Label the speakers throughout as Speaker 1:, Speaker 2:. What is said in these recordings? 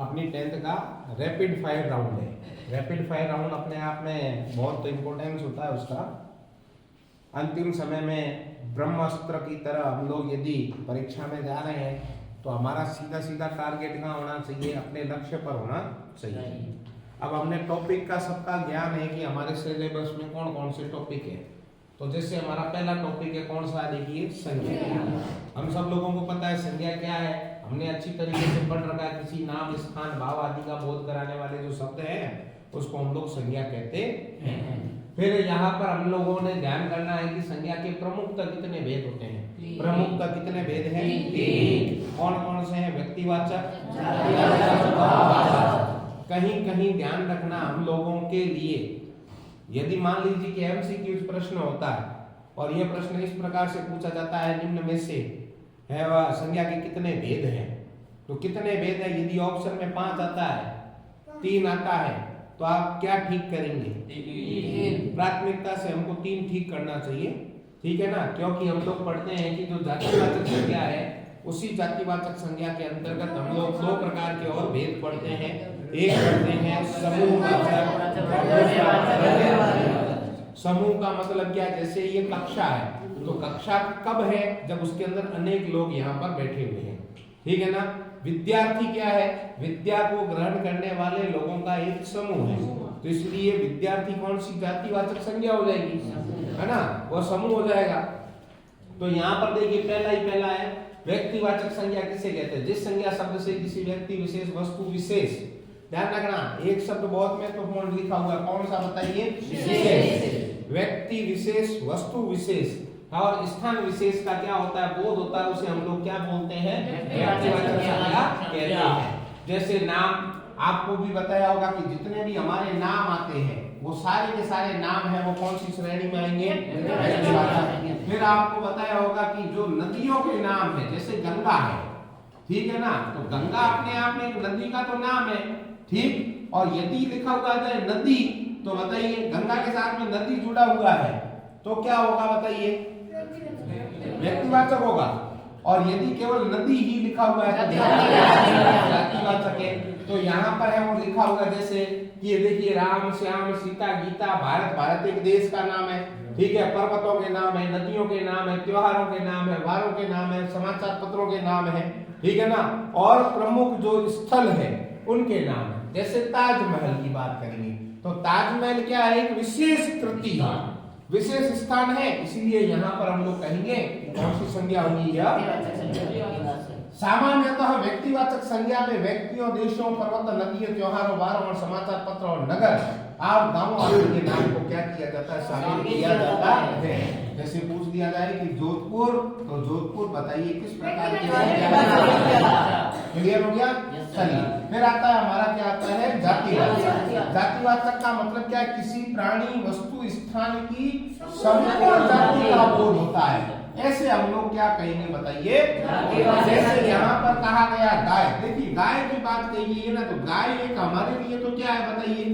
Speaker 1: अपनी 10th का rapid fire round है। रैपिड फायर राउंड अपने आप में बहुत इम्पोर्टेंस होता है उसका। अंतिम समय में ब्रह्मास्त्र की तरह हम लोग यदि परीक्षा में जा रहे हैं तो हमारा सीधा सीधा टारगेट कहाँ होना चाहिए, अपने लक्ष्य पर होना चाहिए। अब हमने टॉपिक का सबका ज्ञान है कि हमारे सिलेबस में कौन कौन से टॉपिक है। तो जैसे हमारा पहला टॉपिक है कौन सा, देखिए संज्ञा। हम सब लोगों को पता है संज्ञा क्या है, हमने अच्छी तरीके से पढ़ रखा है। किसी नाम, स्थान, भाव आदि का बोध कराने वाले जो शब्द हैं उसको हम लोग संज्ञा कहते हैं। फिर यहाँ पर हम लोगों ने ध्यान करना है कि संज्ञा के प्रमुखतः कितने भेद होते हैं। प्रमुखतः कितने भेद हैं? 3। कौन कौन से हैं? व्यक्तिवाचक, कहीं कहीं ध्यान रखना हम लोगों के लिए, यदि मान लीजिए कि एमसीक्यू प्रश्न होता है और यह प्रश्न इस प्रकार से पूछा जाता है, निम्न में से है वह संज्ञा के कितने भेद हैं, तो कितने भेद है? यदि ऑप्शन में 5 आता है, 3 आता है, तो आप क्या ठीक करेंगे? प्राथमिकता से हमको 3 ठीक करना चाहिए, ठीक है ना। क्योंकि हम लोग पढ़ते हैं कि जो जातिवाचक संज्ञा है उसी जातिवाचक संज्ञा के अंतर्गत हम लोग 2 प्रकार के और भेद पढ़ते हैं। एक पढ़ते हैं समूहवाचक। समूह का मतलब क्या? जैसे ये कक्षा है तो कक्षा कब है? जब उसके अंदर अनेक लोग यहाँ पर बैठे हुए हैं, ठीक है ना। विद्यार्थी क्या है? विद्या को ग्रहण करने वाले लोगों का एक समूह है, तो इसलिए विद्यार्थी कौन सी जातिवाचक संज्ञा हो जाएगी, है ना, वह समूह हो जाएगा। तो यहाँ पर देखिए पहला है व्यक्तिवाचक संज्ञा किसे कहते हैं? जिस संज्ञा शब्द से किसी व्यक्ति विशेष, वस्तु विशेष, ध्यान रखना एक शब्द बहुत महत्वपूर्ण लिखा हुआ है, कौन सा बताइए? विशेष। व्यक्ति विशेष, वस्तु विशेष और स्थान विशेष का क्या होता है? बोध होता है, उसे हम लोग क्या बोलते हैं? व्यक्तिवाचक संज्ञा कहते हैं। जैसे नाम, आपको भी बताया होगा कि जितने भी हमारे नाम आते हैं वो सारे के सारे नाम हैं, वो कौन सी श्रेणी में आएंगे? फिर आपको बताया होगा कि जो नदियों के नाम है, जैसे गंगा है, ठीक है ना, तो गंगा अपने आप में एक नदी का तो नाम है, ठीक। और यदि लिखा हुआ है नदी, तो बताइए गंगा के साथ में नदी जुड़ा हुआ है तो क्या होगा बताइए? व्यक्तिवाचक होगा। और यदि केवल नदी ही लिखा हुआ है तो जातिवाचक है। तो यहाँ पर है वो लिखा हुआ जैसे ये देखिए राम, श्याम, सीता, गीता, भारत, भारत एक देश का नाम है, ठीक है। पर्वतों के नाम है, नदियों के नाम है, त्योहारों के नाम है, वारों के नाम है, समाचार पत्रों के नाम है, ठीक है ना। और प्रमुख जो स्थल है उनके नाम है। जैसे ताजमहल की बात करेंगे तो ताजमहल क्या है? एक विशेष कृति है, विशेष स्थान है, इसीलिए यहाँ पर हम लोग कहेंगे कौन सी संज्ञा होगी? सामान्यतः व्यक्तिवाचक संज्ञा में व्यक्तियों, देशों, पर्वत, नदियों, त्योहारों, वारों और समाचार पत्र और नगर और गांवों आदि के नाम को क्या किया जाता है? शामिल किया जाता है। जैसे पूछ दिया जाए कि जोधपुर, तो जोधपुर बताइए किस प्रकार की संज्ञा? क्लियर हो गया? चलिए फिर आता है हमारा क्या आता है? जातिवाचक। जातिवाचक का मतलब क्या है? किसी प्राणी, वस्तु, स्थान की संपूर्ण जाति का बोध होता है। ऐसे हम लोग क्या कहेंगे बताइए? जैसे यहाँ पर कहा गया गाय, देखिए गाय की बात कही है ना, तो गाय एक हमारे लिए तो क्या है बताइए?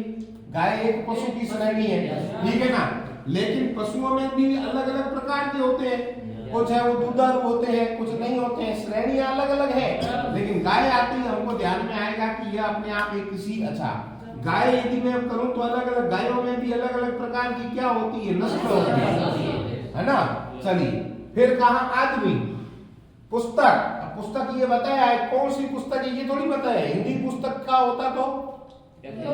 Speaker 1: गाय एक पशु की श्रेणी है, ठीक है ना। लेकिन पशुओं में भी अलग अलग प्रकार के होते हैं, कुछ है वो दुधारू होते हैं, कुछ नहीं होते हैं, श्रेणियां अलग अलग है। लेकिन गाय आती है हमको ध्यान में आएगा कि यह अपने आप एक किसी, अच्छा गाय यदि मैं करूं तो अलग अलग गायों में भी अलग अलग प्रकार की क्या होती है? नस्ल होती है ना। चलिए फिर कहा आदमी। पुस्तक, पुस्तक ये बताया है कौन सी पुस्तक है ये थोड़ी बताया है। हिंदी पुस्तक का होता तो वो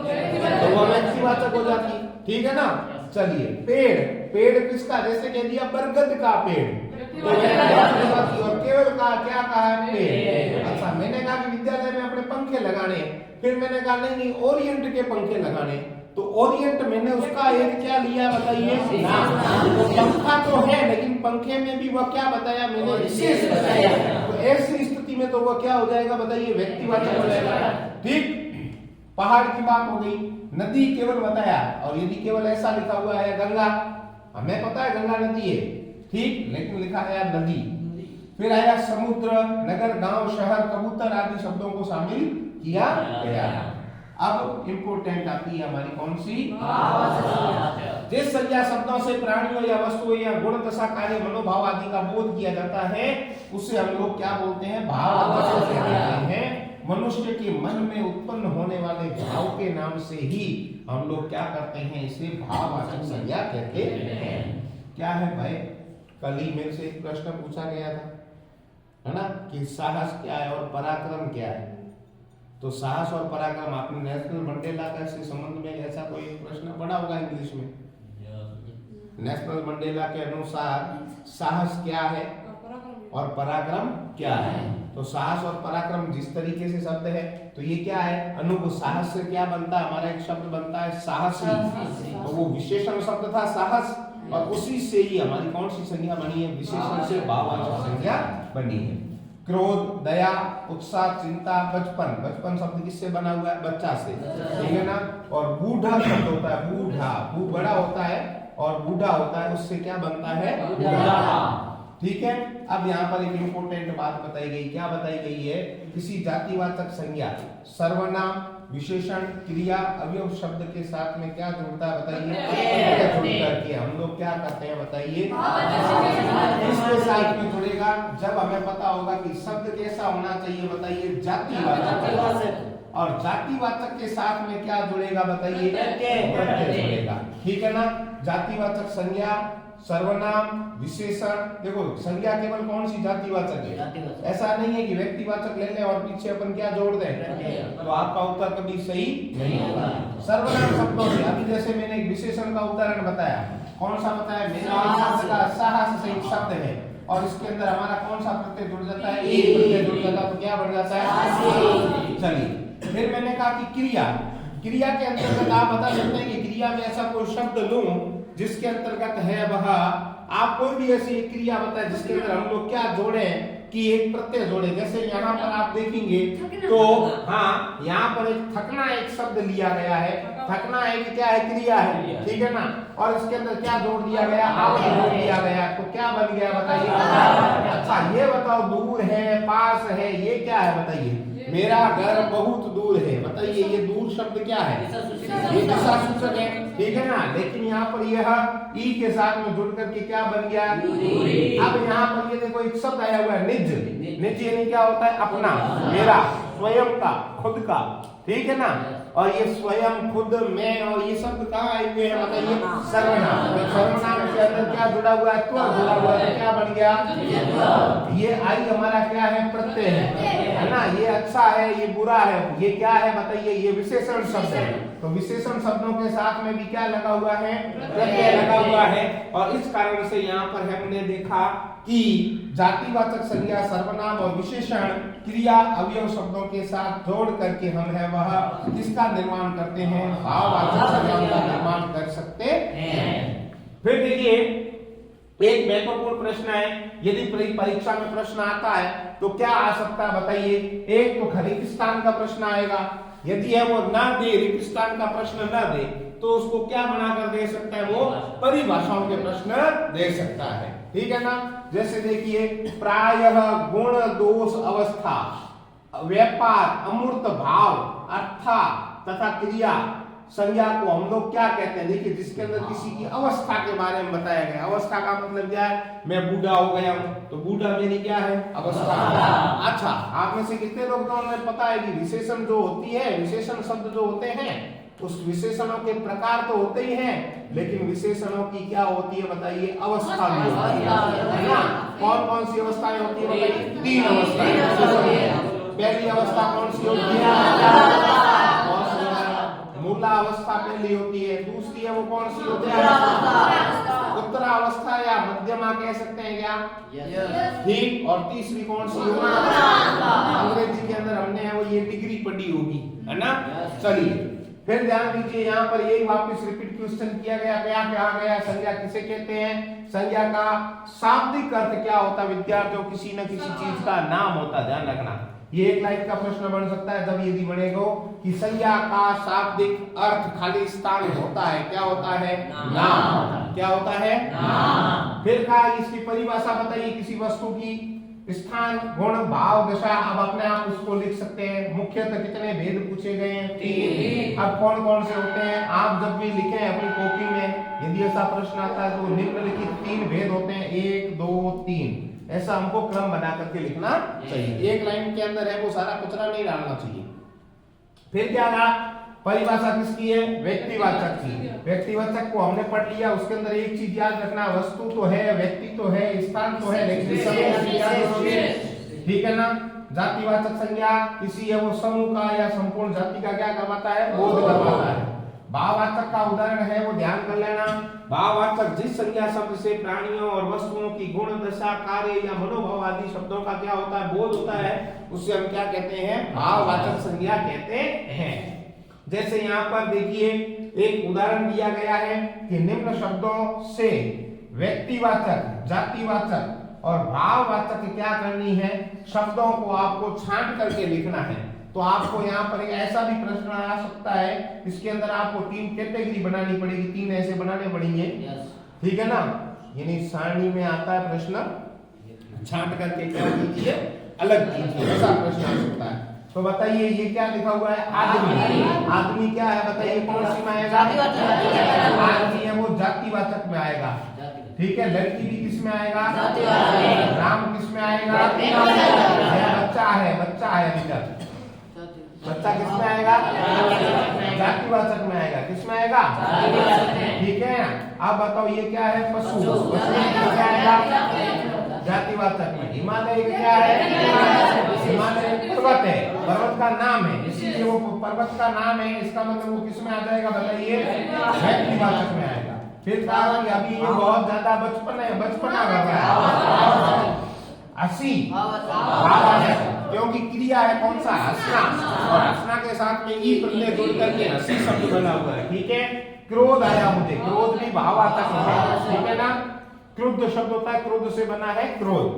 Speaker 1: व्यक्तिवाचक हो जाती, ठीक है ना। चलिए पेड़, पेड़ किसका? जैसे कह दिया बरगद का पेड़, तो और केवल का क्या कहा है? पेड़। अच्छा मैंने कहा कि विद्यालय में अपने पंखे लगाने, फिर मैंने कहा नहीं ओरिएंट के पंखे लगाने, तो ओरिएंट मैंने उसका एक क्या लिया बताइए? तो पंखा तो है लेकिन पंखे में भी वह क्या बताया? मैंने विशेष बताया। तो ऐसी स्थिति में तो वह क्या हो जाएगा बताइए? व्यक्तिवाचक हो जाएगा, ठीक। पहाड़ की बात हो गई, नदी केवल बताया, और यदि केवल ऐसा लिखा हुआ है गंगा, हमें पता है गंगा नदी है, ठीक, लेकिन लिखा है नदी। फिर आया समुद्र, नगर, गांव, शहर, कबूतर आदि शब्दों को शामिल किया गया। अब इंपोर्टेंट आती है हमारी कौन सी? जिस संज्ञा शब्दों से प्राणियों या वस्तुओं या गुण, दशा, कार्य, मनोभाव आदि का बोध किया जाता है उसे हम लोग क्या बोलते हैं? भाववाचक कहते हैं। मनुष्य के मन में उत्पन्न होने वाले भाव के नाम से ही हम लोग क्या करते हैं, इसे भाववाचक संज्ञा कहते हैं। क्या है भाई, कल ही मेरे से एक प्रश्न पूछा गया था, है ना, कि साहस क्या है और पराक्रम क्या है। तो साहस और पराक्रम आपने नेशनल मंडेला का से संबंध में ऐसा कोई प्रश्न पढ़ा होगा इंग्लिश में। नेशनल मंडेला के अनुसार साहस क्या है और पराक्रम क्या है। तो साहस और पराक्रम जिस तरीके से शब्द है, तो ये क्या है, अनुप साहस से क्या बनता है, हमारा एक शब्द बनता है साहसी। तो वो विशेषण शब्द था साहस, और उसी से ही हमारी कौन सी संज्ञा बनी है, विशेषण से भाववाचक संज्ञा बनी है। क्रोध, दया, उत्साह, चिंता, बचपन, बचपन शब्द किससे बना हुआ है, बच्चा से, ठीक है ना। और बूढ़ा शब्द होता है, बूढ़ा, बड़ा होता है और बूढ़ा होता है, उससे क्या बनता है, बूढ़ा, ठीक है। अब यहाँ पर एक इंपॉर्टेंट बात बताई गई, क्या बताई गई है, किसी जातिवाचक संज्ञा सर्वनाम, विशेषण, क्रिया, अवयव शब्द के साथ में क्या जुड़ता है बताइए, जुड़ करके हम लोग क्या करते हैं बताइए, इसके साथ में जुड़ेगा। जब हमें पता होगा कि शब्द कैसा होना चाहिए बताइए, जातिवाचक, और जातिवाचक के साथ में क्या जुड़ेगा बताइए, प्रत्यय जुड़ेगा, ठीक है ना। जातिवाचक संज्ञा, सर्वनाम, विशेषण, देखो संज्ञा केवल कौन सी जातिवाचक है, ऐसा नहीं है कि व्यक्तिवाचक ले लें और पीछे अपन क्या जोड़ दें, तो आपका उत्तर कभी सही नहीं होगा। सर्वनाम शब्दों से, अभी जैसे मैंने एक विशेषण का उदाहरण बताया, कौन सा बताया, मेरा शब्द का साहस से एक शब्द है और इसके अंदर हमारा कौन सा प्रत्यय जुड़ जाता है, एक प्रत्यय जुड़ जाता है, तो क्या बन जाता है। चलिए फिर मैंने कहा कि क्रिया, क्रिया के अंतर्गत आप बता सकते हैं कि क्रिया में ऐसा कोई शब्द लूं जिसके अंतर्गत है वह, आप कोई भी ऐसी एक क्रिया बताए जिसके अंदर हम लोग क्या जोड़े कि एक प्रत्यय जोड़े। जैसे यहाँ पर आप देखेंगे तो हाँ, यहाँ पर एक थकना एक शब्द लिया गया है, थकना एक क्या है, क्रिया है, ठीक है ना, और इसके अंदर क्या जोड़ दिया गया, आप जोड़ दिया गया, तो क्या बन गया बताइए। अच्छा ये बताओ, दूर है, पास है, ये क्या है बताइए, मेरा घर बहुत दूर है, बताइए ये दूर शब्द क्या है, ये दिशा सूचक है, ठीक है ना। लेकिन यहाँ पर यह ई के साथ में जुड़ करके क्या बन गया, अब यहाँ पर ये देखो एक शब्द आया हुआ है, निज, निज यानी क्या होता है, अपना, मेरा, स्वयं का, खुद का, ठीक है ना। और ये स्वयं, खुद, मैं, और ये शब्द कहाँ आए हुए हैं बताइए, सर्वनाम। सर्वनाम के अंदर क्या जुड़ा हुआ है, त्व जुड़ा हुआ है, क्या बन गया, ये आई हमारा क्या है, प्रत्यय है ना। ये अच्छा है, ये बुरा है, ये क्या है बताइए, ये विशेषण शब्द है। तो विशेषण शब्दों के साथ में भी क्या लगा हुआ है, प्रत्यय लगा हुआ है। और इस कारण से यहाँ पर हमने देखा कि जातिवाचक संज्ञा, सर्वनाम और विशेषण, क्रिया, अवयव शब्दों के साथ जोड़ करके हम है वह किसका निर्माण करते हैं, भाववाचक संज्ञाओं का निर्माण कर सकते हैं। फिर देखिए एक महत्वपूर्ण प्रश्न है, यदि परीक्षा में प्रश्न आता है तो क्या आ सकता है बताइए। एक तो रेगिस्तान का प्रश्न आएगा, यदि है वो ना दे, रेगिस्तान का प्रश्न ना दे तो उसको क्या बनाकर दे सकता है, वो परिभाषाओं के प्रश्न दे सकता है, ठीक है ना। जैसे देखिए प्रायः, गुण, दोष, अवस्था, व्यापार, अमूर्त भाव, अर्था तथा क्रिया संज्ञा को हम लोग क्या कहते हैं, देखिए जिसके अंदर किसी की अवस्था के बारे में बताया गया। अवस्था का मतलब क्या है, मैं बूढ़ा हो गया हूं, तो बूढ़ा मेरी क्या है, अवस्था। अच्छा आप में से कितने लोग को हमें पता है कि विशेषण जो होती है, विशेषण शब्द जो होते हैं उस विशेषणों के प्रकार तो होते ही हैं, लेकिन विशेषणों की क्या होती है बताइए, अवस्था भी होती है ना। कौन कौन सी अवस्थाएं होती है बताइए, 3 अवस्थाएं। पहली अवस्था कौन सी होती है, मूला अवस्था पहली होती है, दूसरी है वो कौन सी होती है, उत्तरावस्था या मध्यमा कह सकते हैं क्या, ठीक। और तीसरी कौन सी होगी, अंग्रेजी के अंदर हमने है वो ये डिग्री पढ़ी होगी, है ना। चलिए फिर ध्यान दीजिए, यहाँ पर यही वापस रिपीट क्वेश्चन किया गया, क्या गया, संज्ञा किसे कहते हैं, संज्ञा का शाब्दिक अर्थ क्या होता है विद्यार्थियों, किसी न किसी चीज का नाम होता, ध्यान रखना। ये एक लाइन का प्रश्न बन सकता है जब यदि बनेगा कि संज्ञा का शाब्दिक अर्थ खाली स्थान होता है, क्या होता है, नाम, क्या होता है, नाम। फिर कहा इसकी परिभाषा बताइए, किसी वस्तु की स्थान, गुण, भाव, दशा। अब अपने आप उसको लिख सकते हैं। मुख्यतः कितने भेद पूछे गए हैं, 3। अब कौन कौन से होते हैं, आप जब भी लिखें अपनी कॉपी में, यदि ऐसा प्रश्न आता है तो निम्नलिखित 3 भेद होते हैं, 1, 2, 3, ऐसा हमको क्रम बना करके लिखना चाहिए। एक लाइन के अंदर है वो सारा कुचरा नहीं डालना चाहिए। फिर क्या रहा, परिभाषा किसकी है, व्यक्तिवाचक की। व्यक्तिवाचक को हमने पढ़ लिया। उसके अंदर एक चीज याद रखना, वस्तु तो है, व्यक्ति तो है, स्थान तो है, लेकिन ठीक है ना। जातिवाचक संज्ञा किसी है वो समूह का या संपूर्ण जाति का क्या करवाता है, बोध करवाता है। भाववाचक का उदाहरण है वो ध्यान कर लेना। भाववाचक जिस संज्ञा शब्द से प्राणियों और वस्तुओं की गुण, दशा, कार्य या मनोभाव आदि शब्दों का क्या होता है, बोध होता है, उससे हम क्या कहते हैं, भाववाचक संज्ञा कहते हैं। जैसे यहाँ पर देखिए एक उदाहरण दिया गया है कि निम्न शब्दों से व्यक्तिवाचक, जातिवाचक और भाववाचक क्या करनी है, शब्दों को आपको छांट करके लिखना है। तो आपको यहाँ पर एक ऐसा भी प्रश्न आ सकता है, इसके अंदर आपको 3 कैटेगरी बनानी पड़ेगी, 3 ऐसे बनाने पड़ेंगे, ठीक है ना। यानी सारणी में आता है प्रश्न, छांट करके क्या कीजिए, अलग कीजिए, ऐसा प्रश्न आ सकता है। तो बताइए ये क्या लिखा हुआ है, आदमी। आदमी क्या है बताइए, कौन सी में आएगा, आदमी है वो जातिवाचक में आएगा, ठीक है। लड़की भी किस में आएगा, राम किस में आएगा, बच्चा है, बच्चा है अभी तक, बच्चा किस में आएगा, जातिवाचक में आएगा, किस में आएगा, ठीक है। अब बताओ ये क्या है, पशु, क्या आएगा, जातिवाचक में। हिमालय क्या है, हिमालय पर्वत है, पर्वत का नाम है, इसीलिए वो पर्वत का नाम है, इसका मतलब वो किस में आ जाएगा बताइए, व्यक्तिवाचक में आएगा। फिर कहा कि अभी ये बहुत ज्यादा बचपन है, बचपना कर रहा है, हंसी, क्योंकि क्रिया है कौन सा, हंसना, और हंसना के साथ में ई प्रत्यय जोड़ करके हंसी शब्द बना हुआ है, ठीक है। क्रोध आया मुझे, क्रोध भी भाववाचक है, ठीक है ना। क्रुद्ध शब्द होता है, क्रोध से बना है क्रोध।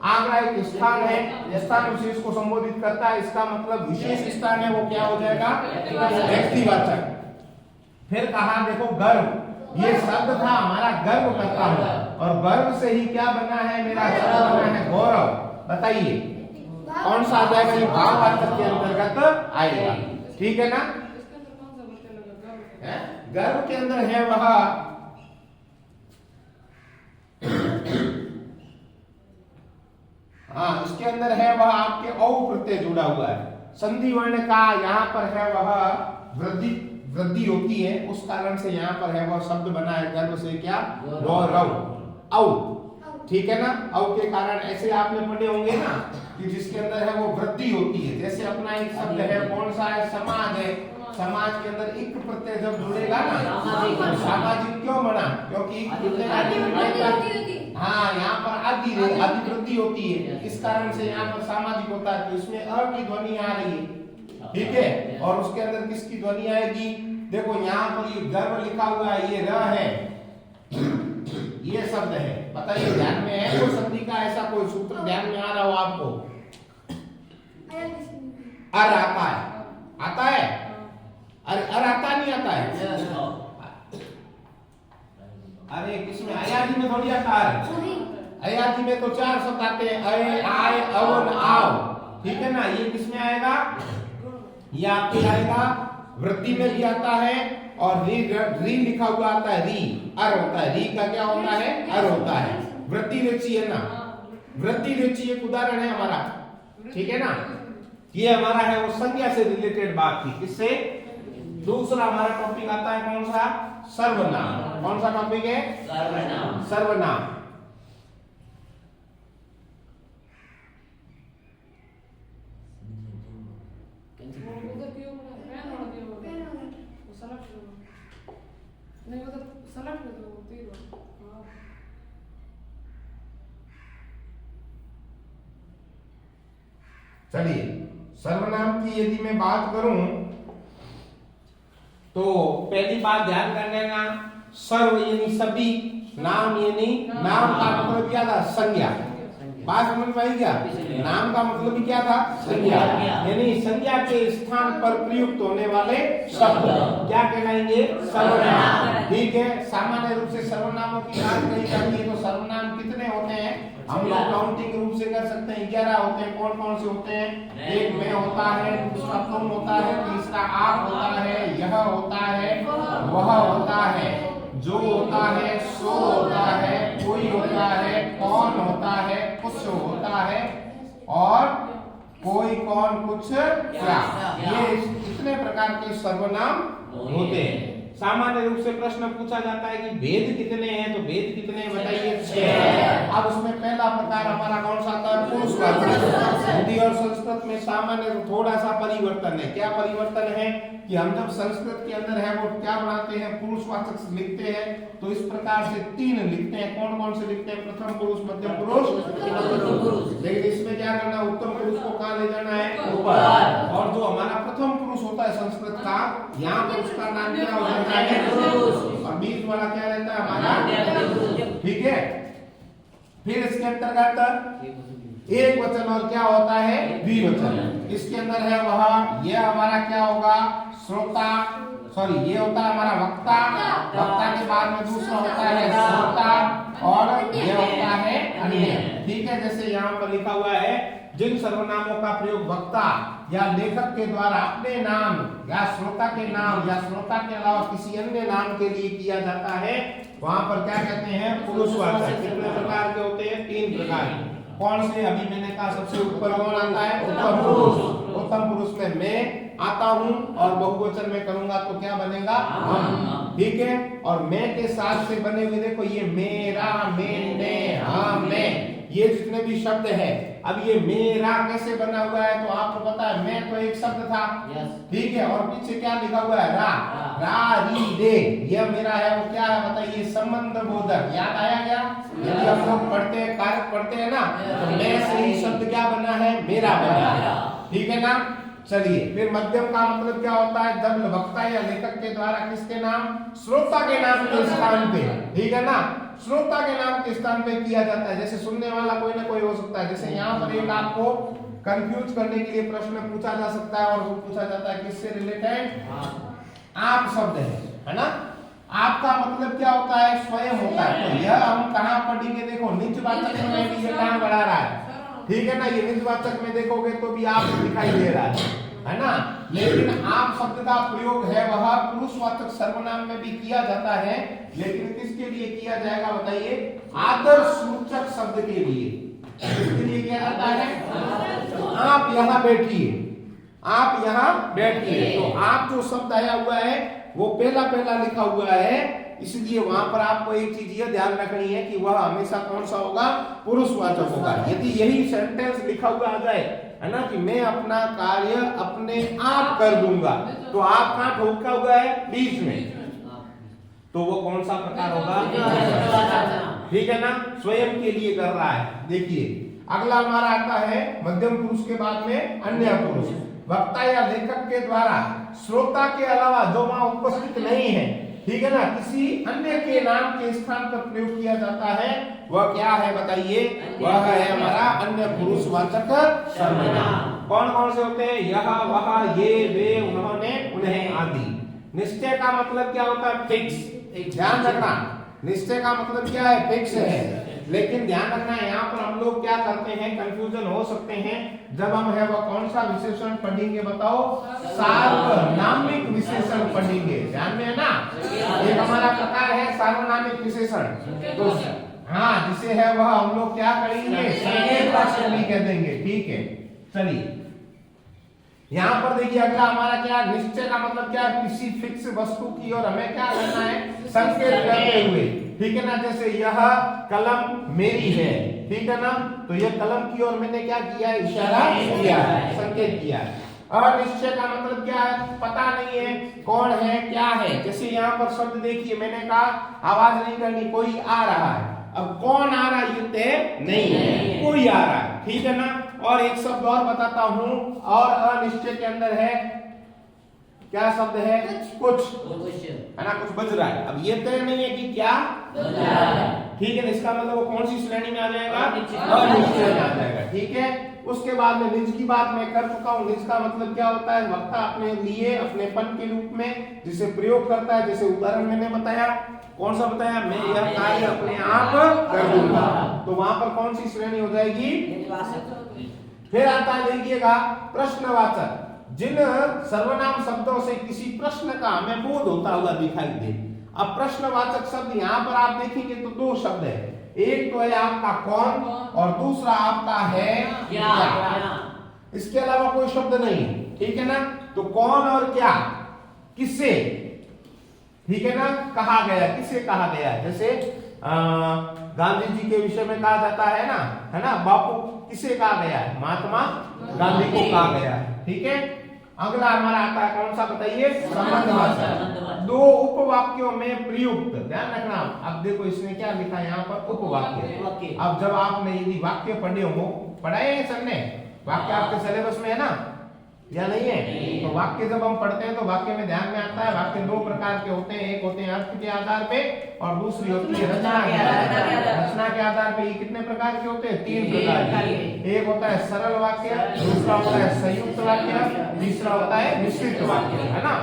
Speaker 1: आगरा एक स्थान है, स्थान विशेष को संबोधित करता है, इसका मतलब विशेष स्थान है, वो क्या हो जाएगा, व्यक्तिवाचक। फिर कहा देखो गर्व, ये शब्द था हमारा गर्व करता हूं, और गर्व से ही क्या बना है, मेरा शब्द बना है गौरव। बताइए कौन सा आ जाएगा, ये भाववाचक के अंतर्गत आएगा, ठीक है ना। गर्व के अंदर है वह, हाँ इसके अंदर है वह आपके औ प्रत्यय जुड़ा हुआ है। संधि वर्ण का यहाँ पर है वह वृद्धि, वृद्धि होती है, उस कारण से यहाँ पर है वह शब्द बना है गर्व से क्या, गौरव, औ, ठीक है ना। औ के कारण ऐसे आपने पढ़े होंगे ना कि जिसके अंदर है वो वृद्धि होती है। जैसे अपना एक शब्द है कौन सा है, समाज है, समाज के अंदर इक प्रत्यय जब जुड़ेगा ना, सामाजिक क्यों बना, क्योंकि हाँ यहाँ पर आदि वृद्धि होती है, इस कारण से यहाँ पर सामाजिक होता है। तो इसमें अ की ध्वनि आ रही है, ठीक है, और उसके अंदर किसकी ध्वनि आएगी, देखो यहाँ पर ये गर्व लिखा हुआ है, ये र है, ये शब्द है, बताइए ध्यान में है कोई संधि का ऐसा कोई सूत्र ध्यान में आ रहा हो आपको, अर आता है, आता है, अर आता नहीं आता है, अरे किसमें, अयादी में थोड़ी आता है, अयादी में तो 4 शब्द आते हैं, अय, आय, अवन, आव, ठीक है ना। ये किसमें आएगा, ये आपके आएगा वृत्ति में भी आता है, और री लिखा हुआ आता है, री अर होता है, री का क्या होता है, अर होता है, वृत्ति रेची है ना, वृत्ति रेची एक उदाहरण है हमारा, ठीक है ना। ये हमारा है वो संज्ञा से रिलेटेड बात थी, किससे। दूसरा हमारा टॉपिक आता है कौन सा, सर्वनाम। कौन सा टॉपिक है, सर्वनाम। सर्वनाम चलिए, सर्वनाम की यदि मैं बात करूं तो पहली बात ध्यान कर लेना, सर्व यानी सभी, नाम यानी नाम का मतलब क्या था, संज्ञा। बात समझ पाई क्या, नाम का मतलब भी क्या था, संज्ञा, यानी संज्ञा के स्थान पर प्रयुक्त होने वाले शब्द क्या कहलाएंगे, सर्वनाम, ठीक है। सामान्य रूप से सर्वनामों की बात कही जाती है, तो सर्वनाम कितने होते हैं, हम लोग काउंटिंग रूप से कर सकते हैं, 11 होते हैं। कौन कौन से होते हैं, एक मैं होता है, दूसरा तुम होता है, तीसरा आप होता है, यह होता है, वह होता है, जो होता है, सो होता है, कोई होता है, कौन होता है, कुछ होता है और कोई, कौन, कुछ, क्या, ये इतने प्रकार के सर्वनाम होते हैं। सामान्य रूप से प्रश्न पूछा जाता है कि भेद कितने हैं, तो भेद कितने हैं बताइए, 6। अब उसमें पहला प्रकार हमारा कौन सा आता है, पुरुषवाचक। हिंदी और संस्कृत में सामान्य थोड़ा सा परिवर्तन है। क्या परिवर्तन है कि हम जब संस्कृत के अंदर है वो क्या बनाते हैं, पुरुषवाचक लिखते हैं, तो इस प्रकार से 3 लिखते हैं। कौन कौन से लिखते हैं, प्रथम पुरुष, मध्यम पुरुष। लेकिन इसमें क्या करना, उत्तम पुरुष को कहाँ ले जाना है, ऊपर। और जो हमारा प्रथम पुरुष होता है संस्कृत का, यहाँ पर उसका नाम क्या हो जाता है, पुरुष, और बीच वाला क्या रहता है हमारा, ठीक है। फिर इसके अंतर्गत एक वचन और क्या होता है, द्विवचन। इसके अंदर है वह, ये हमारा क्या होगा, श्रोता, सॉरी ये होता है हमारा वक्ता, वक्ता के बाद में दूसरा होता है श्रोता, और ये होता है अन्य, ठीक है। जैसे यहाँ पर लिखा हुआ है, जिन सर्वनामों का प्रयोग वक्ता या लेखक के द्वारा अपने नाम या श्रोता के नाम या श्रोता के अलावा किसी अन्य नाम के लिए किया जाता है, वहां पर क्या कहते हैं, पुरुषवाचक। कितने प्रकार के होते हैं, 3 प्रकार। कौन से, अभी मैंने कहा सबसे ऊपर कौन आता है, उत्तम पुरुष। उत्तम पुरुष में मैं आता हूं और बहुवचन में करूंगा तो क्या बनेगा, हम, ठीक है। और मैं के साथ से बने हुए देखो, ये मेरा, मैंने, हाँ, मैं, ये जितने भी शब्द है। अब ये मेरा कैसे बना हुआ है, तो आपको पता है मैं तो एक शब्द था, ठीक है, और पीछे क्या लिखा हुआ है, रा, रा, री, रे, ये मेरा है, वो क्या है बताइए, संबंध बोधक। याद आया क्या, यदि हम लोग पढ़ते हैं, कारक पढ़ते हैं ना, तो मैं से ही शब्द क्या बना है, मेरा बना है, ठीक है ना। चलिए, फिर मध्यम का मतलब क्या होता है, जब वक्ता या लेखक के द्वारा किसके नाम, श्रोता के नाम के स्थान पे, ठीक है ना, श्रोता के नाम के स्थान पे किया जाता है। जैसे सुनने वाला कोई ना कोई हो सकता है। जैसे यहाँ पर एक आपको कंफ्यूज करने के लिए प्रश्न पूछा जा सकता है, और वो पूछा जाता है किससे रिलेटेड, आप शब्द है ना। आपका मतलब क्या होता है, स्वयं होता है। तो यह हम कहाँ पढ़ेंगे, देखो निजवाचक में भी ये कहाँ बढ़ा रहा है, ठीक है ना। ये निजवाचक में देखोगे तो भी आप दिखाई दे रहा है ना। लेकिन आप शब्द का प्रयोग है वह पुरुषवाचक सर्वनाम में भी किया जाता है, लेकिन किसके लिए किया जाएगा बताइए, आदर्शसूचक शब्द के लिए। किसके लिए किया जाता है, आप यहाँ बैठिए, आप यहाँ बैठिए। तो आप जो शब्द आया हुआ है वो पहला लिखा हुआ है, इसलिए वहां पर आपको एक चीज ये ध्यान रखनी है कि वह हमेशा कौन सा होगा, पुरुषवाचक होगा। यदि यही सेंटेंस लिखा हुआ आ जाए, है ना, कि मैं अपना कार्य अपने आप कर दूंगा, तो आप कहाँ ठोका हुआ है, बीच में, तो वो कौन सा प्रकार होगा, ठीक है ना, स्वयं के लिए कर रहा है। देखिए अगला हमारा आता है मध्यम पुरुष के बाद में अन्य पुरुष। वक्ता या लेखक के द्वारा श्रोता के अलावा जो वहां उपस्थित नहीं है, ठीक है ना, किसी अन्य के नाम के स्थान पर प्रयोग किया जाता है, वह क्या है बताइए, वह है हमारा अन्य पुरुषवाचक सर्वनाम। कौन कौन से होते हैं, यह, वह, ये, वे, उन्होंने, उन्हें आदि। निश्चय का मतलब क्या होता है, फिक्स। ध्यान रखना, निश्चय का मतलब क्या है, फिक्स है। लेकिन ध्यान रखना है, यहाँ पर हम लोग क्या करते हैं, कंफ्यूजन हो सकते हैं जब हम है वह कौन सा विशेषण पढ़ेंगे, बताओ, सार्वनामिक विशेषण पढ़ेंगे। ध्यान में है ना, एक हमारा प्रकार है सार्वनामिक विशेषण। तो हाँ, जिसे है वह हम लोग क्या करेंगे, संकेतवाचक भी कह देंगे, ठीक है। चलिए यहाँ पर देखिए अगला हमारा क्या, निश्चय का मतलब क्या, किसी फिक्स वस्तु की और हमें क्या करना है, संकेत करते हुए, ठीक है ना। जैसे यह कलम मेरी है, ठीक है ना, तो यह कलम की ओर मैंने क्या किया, इशारा किया है, संकेत किया है। अनिश्चय का मतलब क्या है, पता नहीं है कौन है क्या है। जैसे यहाँ पर शब्द देखिए, मैंने कहा आवाज नहीं करनी, कोई आ रहा है, अब कौन आ रहा है ये तय नहीं है, कोई आ रहा है, ठीक है ना। और एक शब्द और बताता हूं, और अनिश्चय के अंदर है क्या शब्द है, कुछ, है ना, कुछ बज रहा है। अब ये तय नहीं है कि क्या बज रहा है, ठीक है, इसका मतलब वो कौन सी श्रेणी में आ जाएगा, अनिश्चय में आ जाएगा, ठीक है। उसके बाद में निज की बात मैं कर चुका हूं। निज का मतलब क्या होता है, वक्ता अपने लिए, अपनेपन के रूप में जिसे प्रयोग करता है। जैसे उदाहरण मैंने बताया, कौन सा बताया, मैं यह कार्य अपने आप कर दूंगा, तो वहां पर कौन सी श्रेणी हो जाएगी, फिर आता है देखिएगा प्रश्नवाचक। जिन सर्वनाम शब्दों से किसी प्रश्न का हमें बोध होता हुआ दिखाई दे। अब प्रश्नवाचक शब्द यहाँ पर आप देखेंगे तो दो शब्द है, एक तो है आपका कौन और दूसरा आपका है क्या। इसके अलावा कोई शब्द नहीं, ठीक है ना। तो कौन और क्या, किससे, ठीक है ना, कहा गया, किसे कहा गया। जैसे गांधी जी के विषय में कहा जाता है ना, बापू किसे कहा गया है, महात्मा गांधी को कहा गया है, ठीक है। अगला हमारा आता है कौन सा बताइए, संबंधवाचक। दो उपवाक्यों में प्रयुक्त, ध्यान रखना। अब देखो इसने क्या लिखा है यहाँ पर, उपवाक्य। अब जब आपने यदि वाक्य पढ़े हो, पढ़ाए हैं सर ने, वाक्य आपके सिलेबस में है ना या नहीं है? तो वाक्य जब हम पढ़ते हैं तो वाक्य में ध्यान में आता है, वाक्य दो प्रकार के होते हैं, एक होते हैं अर्थ के आधार पे और दूसरी होती है रचना के आधार पे। रचना के आधार पे ये कितने प्रकार के होते हैं, तीन प्रकार के। एक होता है सरल वाक्य, दूसरा होता है संयुक्त वाक्य, तीसरा होता है मिश्रित वाक्य, है ना।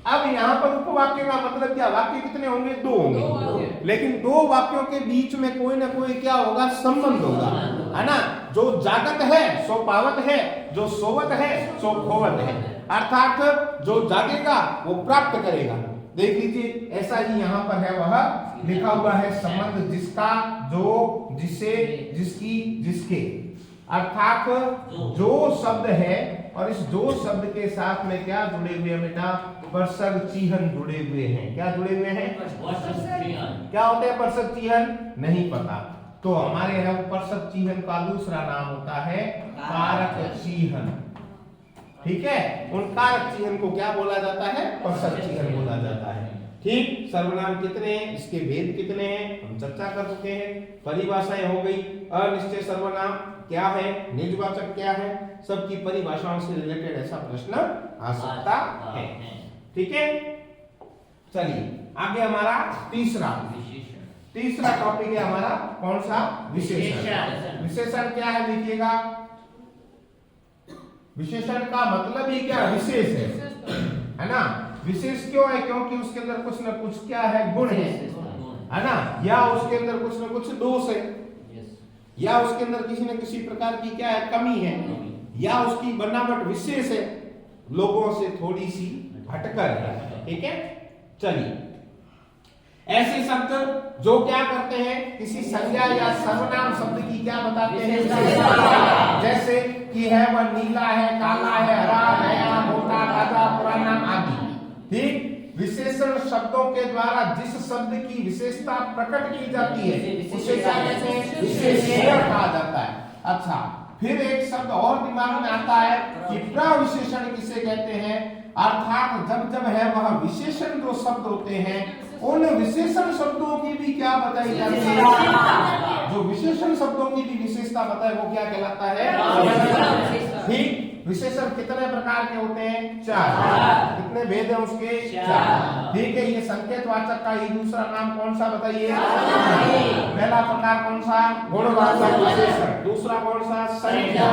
Speaker 1: अब यहाँ पर उपवाक्य का मतलब क्या, वाक्य कितने होंगे, दो होंगे, लेकिन दो वाक्यों के बीच में कोई ना कोई क्या होगा, संबंध होगा, है ना। जो जागत है सो पावत है, जो सोवत है सो खोवत है, अर्थात जो जागेगा वो प्राप्त करेगा। देख लीजिए ऐसा ही यहाँ पर है, वह लिखा हुआ है संबंध जिसका, जो, जिसे, जिसकी, जिसके, अर्थात जो शब्द है और इस जो शब्द के साथ में क्या जुड़े हुए हैं बेटा, परसग चिह्न जुड़े हुए हैं। क्या जुड़े हुए हैं, क्या होते हैं परसग चिह्न, नहीं पता। तो हमारे यहाँ परसग चिह्न का दूसरा नाम होता है कारक चिह्न, ठीक है। उन कारक चिह्न को क्या बोला जाता है, परसग चिह्न बोला जाता है, ठीक। सर्वनाम कितने हैं, इसके भेद कितने हैं, हम चर्चा कर चुके हैं। परिभाषाएं हो गई, अनिश्चय सर्वनाम क्या है, निजवाचक क्या है, सबकी परिभाषाओं से रिलेटेड ऐसा प्रश्न आ सकता है, ठीक है। चलिए आगे हमारा तीसरा टॉपिक है हमारा कौन सा, विशेषण। विशेषण क्या है देखिएगा, विशेषण का मतलब ही क्या, विशेष है ना। विशेष क्यों है, क्योंकि उसके अंदर कुछ न कुछ क्या है, गुण है ना, या उसके अंदर कुछ न कुछ दोष है, या उसके अंदर किसी न किसी प्रकार की क्या है, कमी है, या उसकी बनावट विशेष है, लोगों से थोड़ी सी हटकर है, ठीक है। चलिए ऐसे शब्द जो क्या करते हैं, किसी संज्ञा या सर्वनाम शब्द की क्या बताते हैं, जैसे कि है वह नीला है, काला है, हरा, नया, मोटा, ताजा, पुराना आदि, ठीक। विशेषण शब्दों के द्वारा जिस शब्द की विशेषता प्रकट की जाती है उसे क्या कहते हैं, विशेषण कहा जाता है। अच्छा, फिर एक शब्द और दिमाग में आता है कि प्रविशेषण किसे कहते हैं, अर्थात जब है वह विशेषण जो शब्द होते हैं उन विशेषण शब्दों की भी क्या बताई जाती है, जो विशेषण शब्दों की भी विशेषता बताए वो क्या कहलाता है, ठीक। विशेषण कितने प्रकार के होते हैं, चार। कितने भेद हैं उसके, चार, ठीक है। ये संकेतवाचक का ही दूसरा नाम कौन सा बताइए, पहला प्रकार कौन सा, गुणवाचक विशेषण, दूसरा कौन सा, संख्या।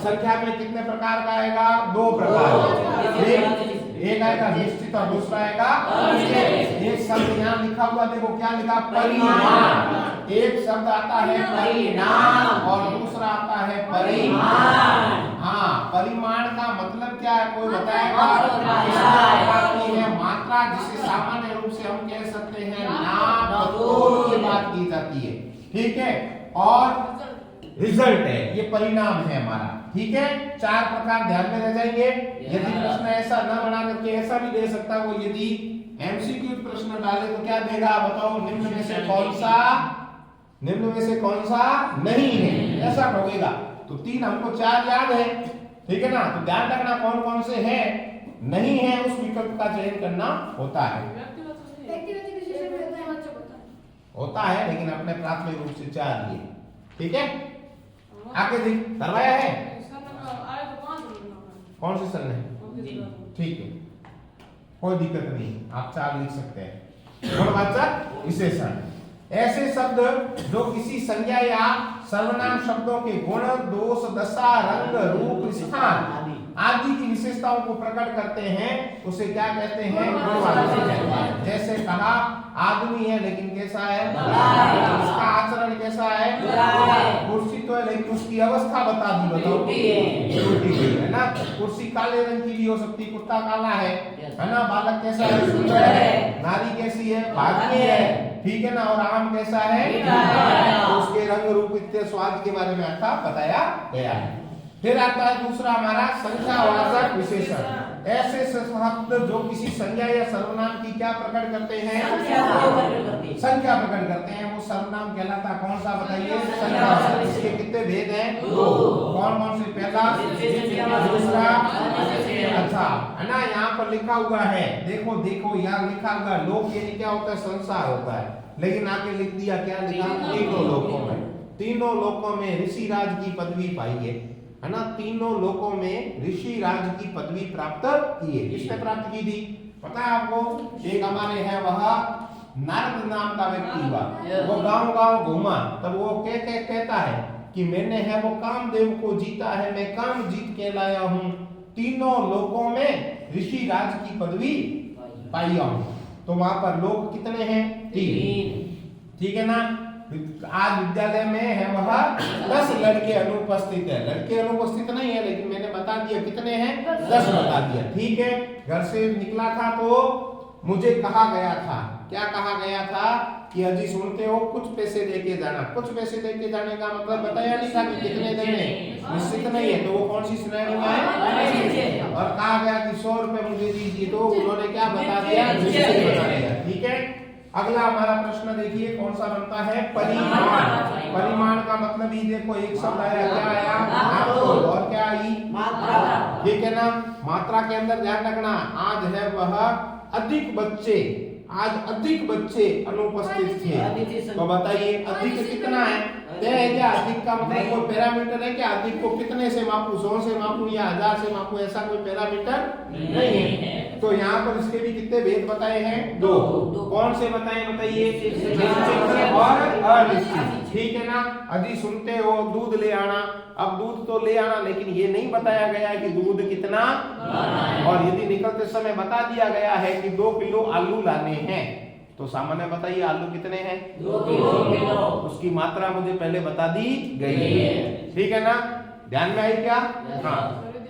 Speaker 1: संख्या में कितने प्रकार का आएगा, दो प्रकार, एक आएगा निश्चित और दूसरा आएगा अनिश्चित। एक शब्द यहाँ लिखा हुआ देखो, क्या लिखा, परिमाण। एक शब्द आता है परिणाम और दूसरा आता है परिमाण। हाँ, परिमाण का मतलब क्या है, कोई बताएगा, है मात्रा, जिसे सामान्य रूप से हम कह सकते हैं नाम, तोल की बात की जाती है, ठीक है। और रिजल्ट है, ये परिणाम है हमारा, ठीक है। चार प्रकार ध्यान में रह जाएंगे। यदि प्रश्न ऐसा न बना करके ऐसा भी दे सकता है वो, यदि एमसीक्यू प्रश्न डाले तो क्या देगा, बताओ, निम्न में से कौन सा नहीं है, ऐसा होगा। तो तीन, हमको चार याद है, ठीक है ना। तो ध्यान रखना कौन कौन से है, नहीं है, उस विकल्प का चयन करना होता है, लेकिन अपने प्राथमिक रूप से चार लिए, ठीक है। आगे देख, करवाया है कौन से सर ने, ठीक है, कोई दिक्कत नहीं, आप चार लिख सकते हैं। गुणवाचक विशेषण, ऐसे शब्द जो किसी संज्ञा या सर्वनाम शब्दों के गुण, दोष, दशा, रंग, रूप, स्थान आदि की विशेषताओं को प्रकट करते हैं उसे क्या कहते हैं? गुणवाचक। जैसे कहा आदमी है लेकिन कैसा है? उसका आचरण कैसा है? कुर्सी तो है लेकिन उसकी अवस्था बता दी, बताओ टूटी हुई है ना। कुर्सी काले रंग की भी हो सकती, कुत्ता काला है ना। बालक कैसा है? सुंदर है। नारी कैसी है? भाग्य है, ठीक है ना। और आम कैसा है? तो उसके रंग, रूप, इत्यादि स्वाद के बारे में अच्छा बताया गया है। फिर आता है दूसरा हमारा संख्यावाचक विशेषण। ऐसे शब्द जो किसी संज्ञा या सर्वनाम की क्या प्रकट करते हैं? संख्या प्रकट करते हैं, वो सर्वनाम कहलाता। कौन सा बताइए? संख्यावाचक। इसके कितने भेद हैं? दो। कौन कौन से? पहला, दूसरा, अच्छा है ना। यहाँ पर लिखा हुआ है, देखो देखो यहाँ लिखा हुआ लोक, ये क्या होता है? संसार होता है, लेकिन आगे लिख दिया क्या लिखा? तीनों लोकों में। तीनों लोकों में ऋषि राज की पदवी पाई है ना। तीनों लोकों में ऋषि राज की पदवी प्राप्त की है। किसने प्राप्त की थी पता है आपको? एक हमारे है वह नारद नाम का व्यक्ति हुआ, वो गांव गांव घूमा, तब वो कहता है कि मैंने है वो कामदेव को जीता है, मैं काम जीत के लाया हूँ, तीनों लोकों में ऋषि राज की पदवी पाई हूँ। तो वहां पर लोग कितने हैं? 3, ठीक है ना। आज विद्यालय में है वह 10 लड़के अनुपस्थित है। लड़के अनुपस्थित नहीं है, लेकिन मैंने बता दिया कितने हैं? 10 बता दिया, ठीक है। घर से निकला था तो मुझे कहा गया था, क्या कहा गया था कि अजी सुनते हो कुछ पैसे देके जाना। कुछ पैसे देके जाने का मतलब बताया नहीं था कि कितने देने, निश्चित नहीं है। तो वो कौन सी श्रेणी में है? और कहा गया कि 100 रुपए मुझे दीजिए, तो उन्होंने क्या बता दिया? निश्चित बता दिया, ठीक है। अगला हमारा प्रश्न देखिए कौन सा बनता है? परिमाण। परिमाण का मतलब ही देखो, एक शब्द आया, क्या आया? नापतोल। और क्या आई? मात्रा, ठीक है ना। मात्रा के अंदर ध्यान रखना, आज है वह अधिक बच्चे, आज अधिक बच्चे अनुपस्थित थे। तो बताइए अधिक कितना है? तय है क्या? अधिक का मतलब कोई पैरामीटर है क्या? अधिक को कितने से मापूं? 100 से मापूं या 1000 से मापूं? ऐसा कोई पैरामीटर नहीं है। तो यहाँ पर इसके भी कितने भेद बताए हैं? 2। कौन से बताए बताइए? निश्चित और अनिश्चित, ठीक है ना। अजी सुनते हो दूध ले आना, अब दूध तो ले आना, लेकिन ये नहीं बताया गया है कि दूध कितना, और यदि निकलते समय बता दिया गया है कि 2 किलो आलू लाने हैं, तो सामान्य बताइए आलू कितने हैं? 2 किलो। उसकी मात्रा मुझे पहले बता दी गई है, ठीक है ना। ध्यान में आई क्या? हाँ,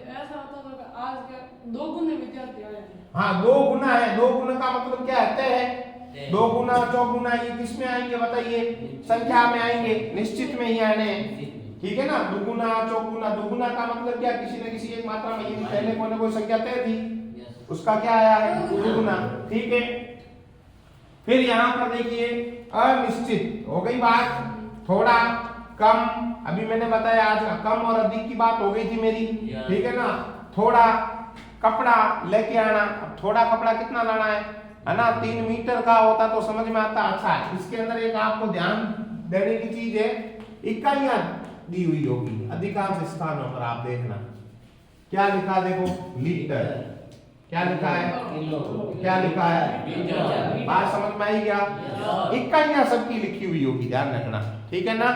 Speaker 2: ऐसा होता है आज के 2 गुना विद्यार्थी आए हैं।
Speaker 1: हाँ 2 गुना है। 2 गुना का मतलब क्या है? 2 गुना, 4 गुना, ये किस में आएंगे बताइए? संख्या में आएंगे, निश्चित में ही आने, ठीक है ना। 2 गुना, 4 गुना। 2 गुना का मतलब क्या? किसी न किसी एक मात्रा में, यदि पहले कोई न कोई संख्या तय थी, उसका क्या आया है? 2 गुना, ठीक है। फिर यहाँ पर देखिए अनिश्चित हो गई बात, थोड़ा कम, अभी मैंने बताया आज कम और अधिक की बात हो गई थी मेरी, ठीक है ना। थोड़ा कपड़ा लेके आना, अब थोड़ा कपड़ा कितना लाना है ना। 3 मीटर का होता तो समझ में आता। अच्छा, इसके अंदर एक आपको ध्यान देने की चीज है, इकाइयां दी हुई होगी अधिकांश स्थानों पर, आप देखना क्या लिखा, देखो लीटर, क्या लिखा है? किलो, क्या लिखा है? बात समझ में आई क्या? इकाइयां सबकी लिखी हुई होगी, ध्यान रखना, ठीक है ना।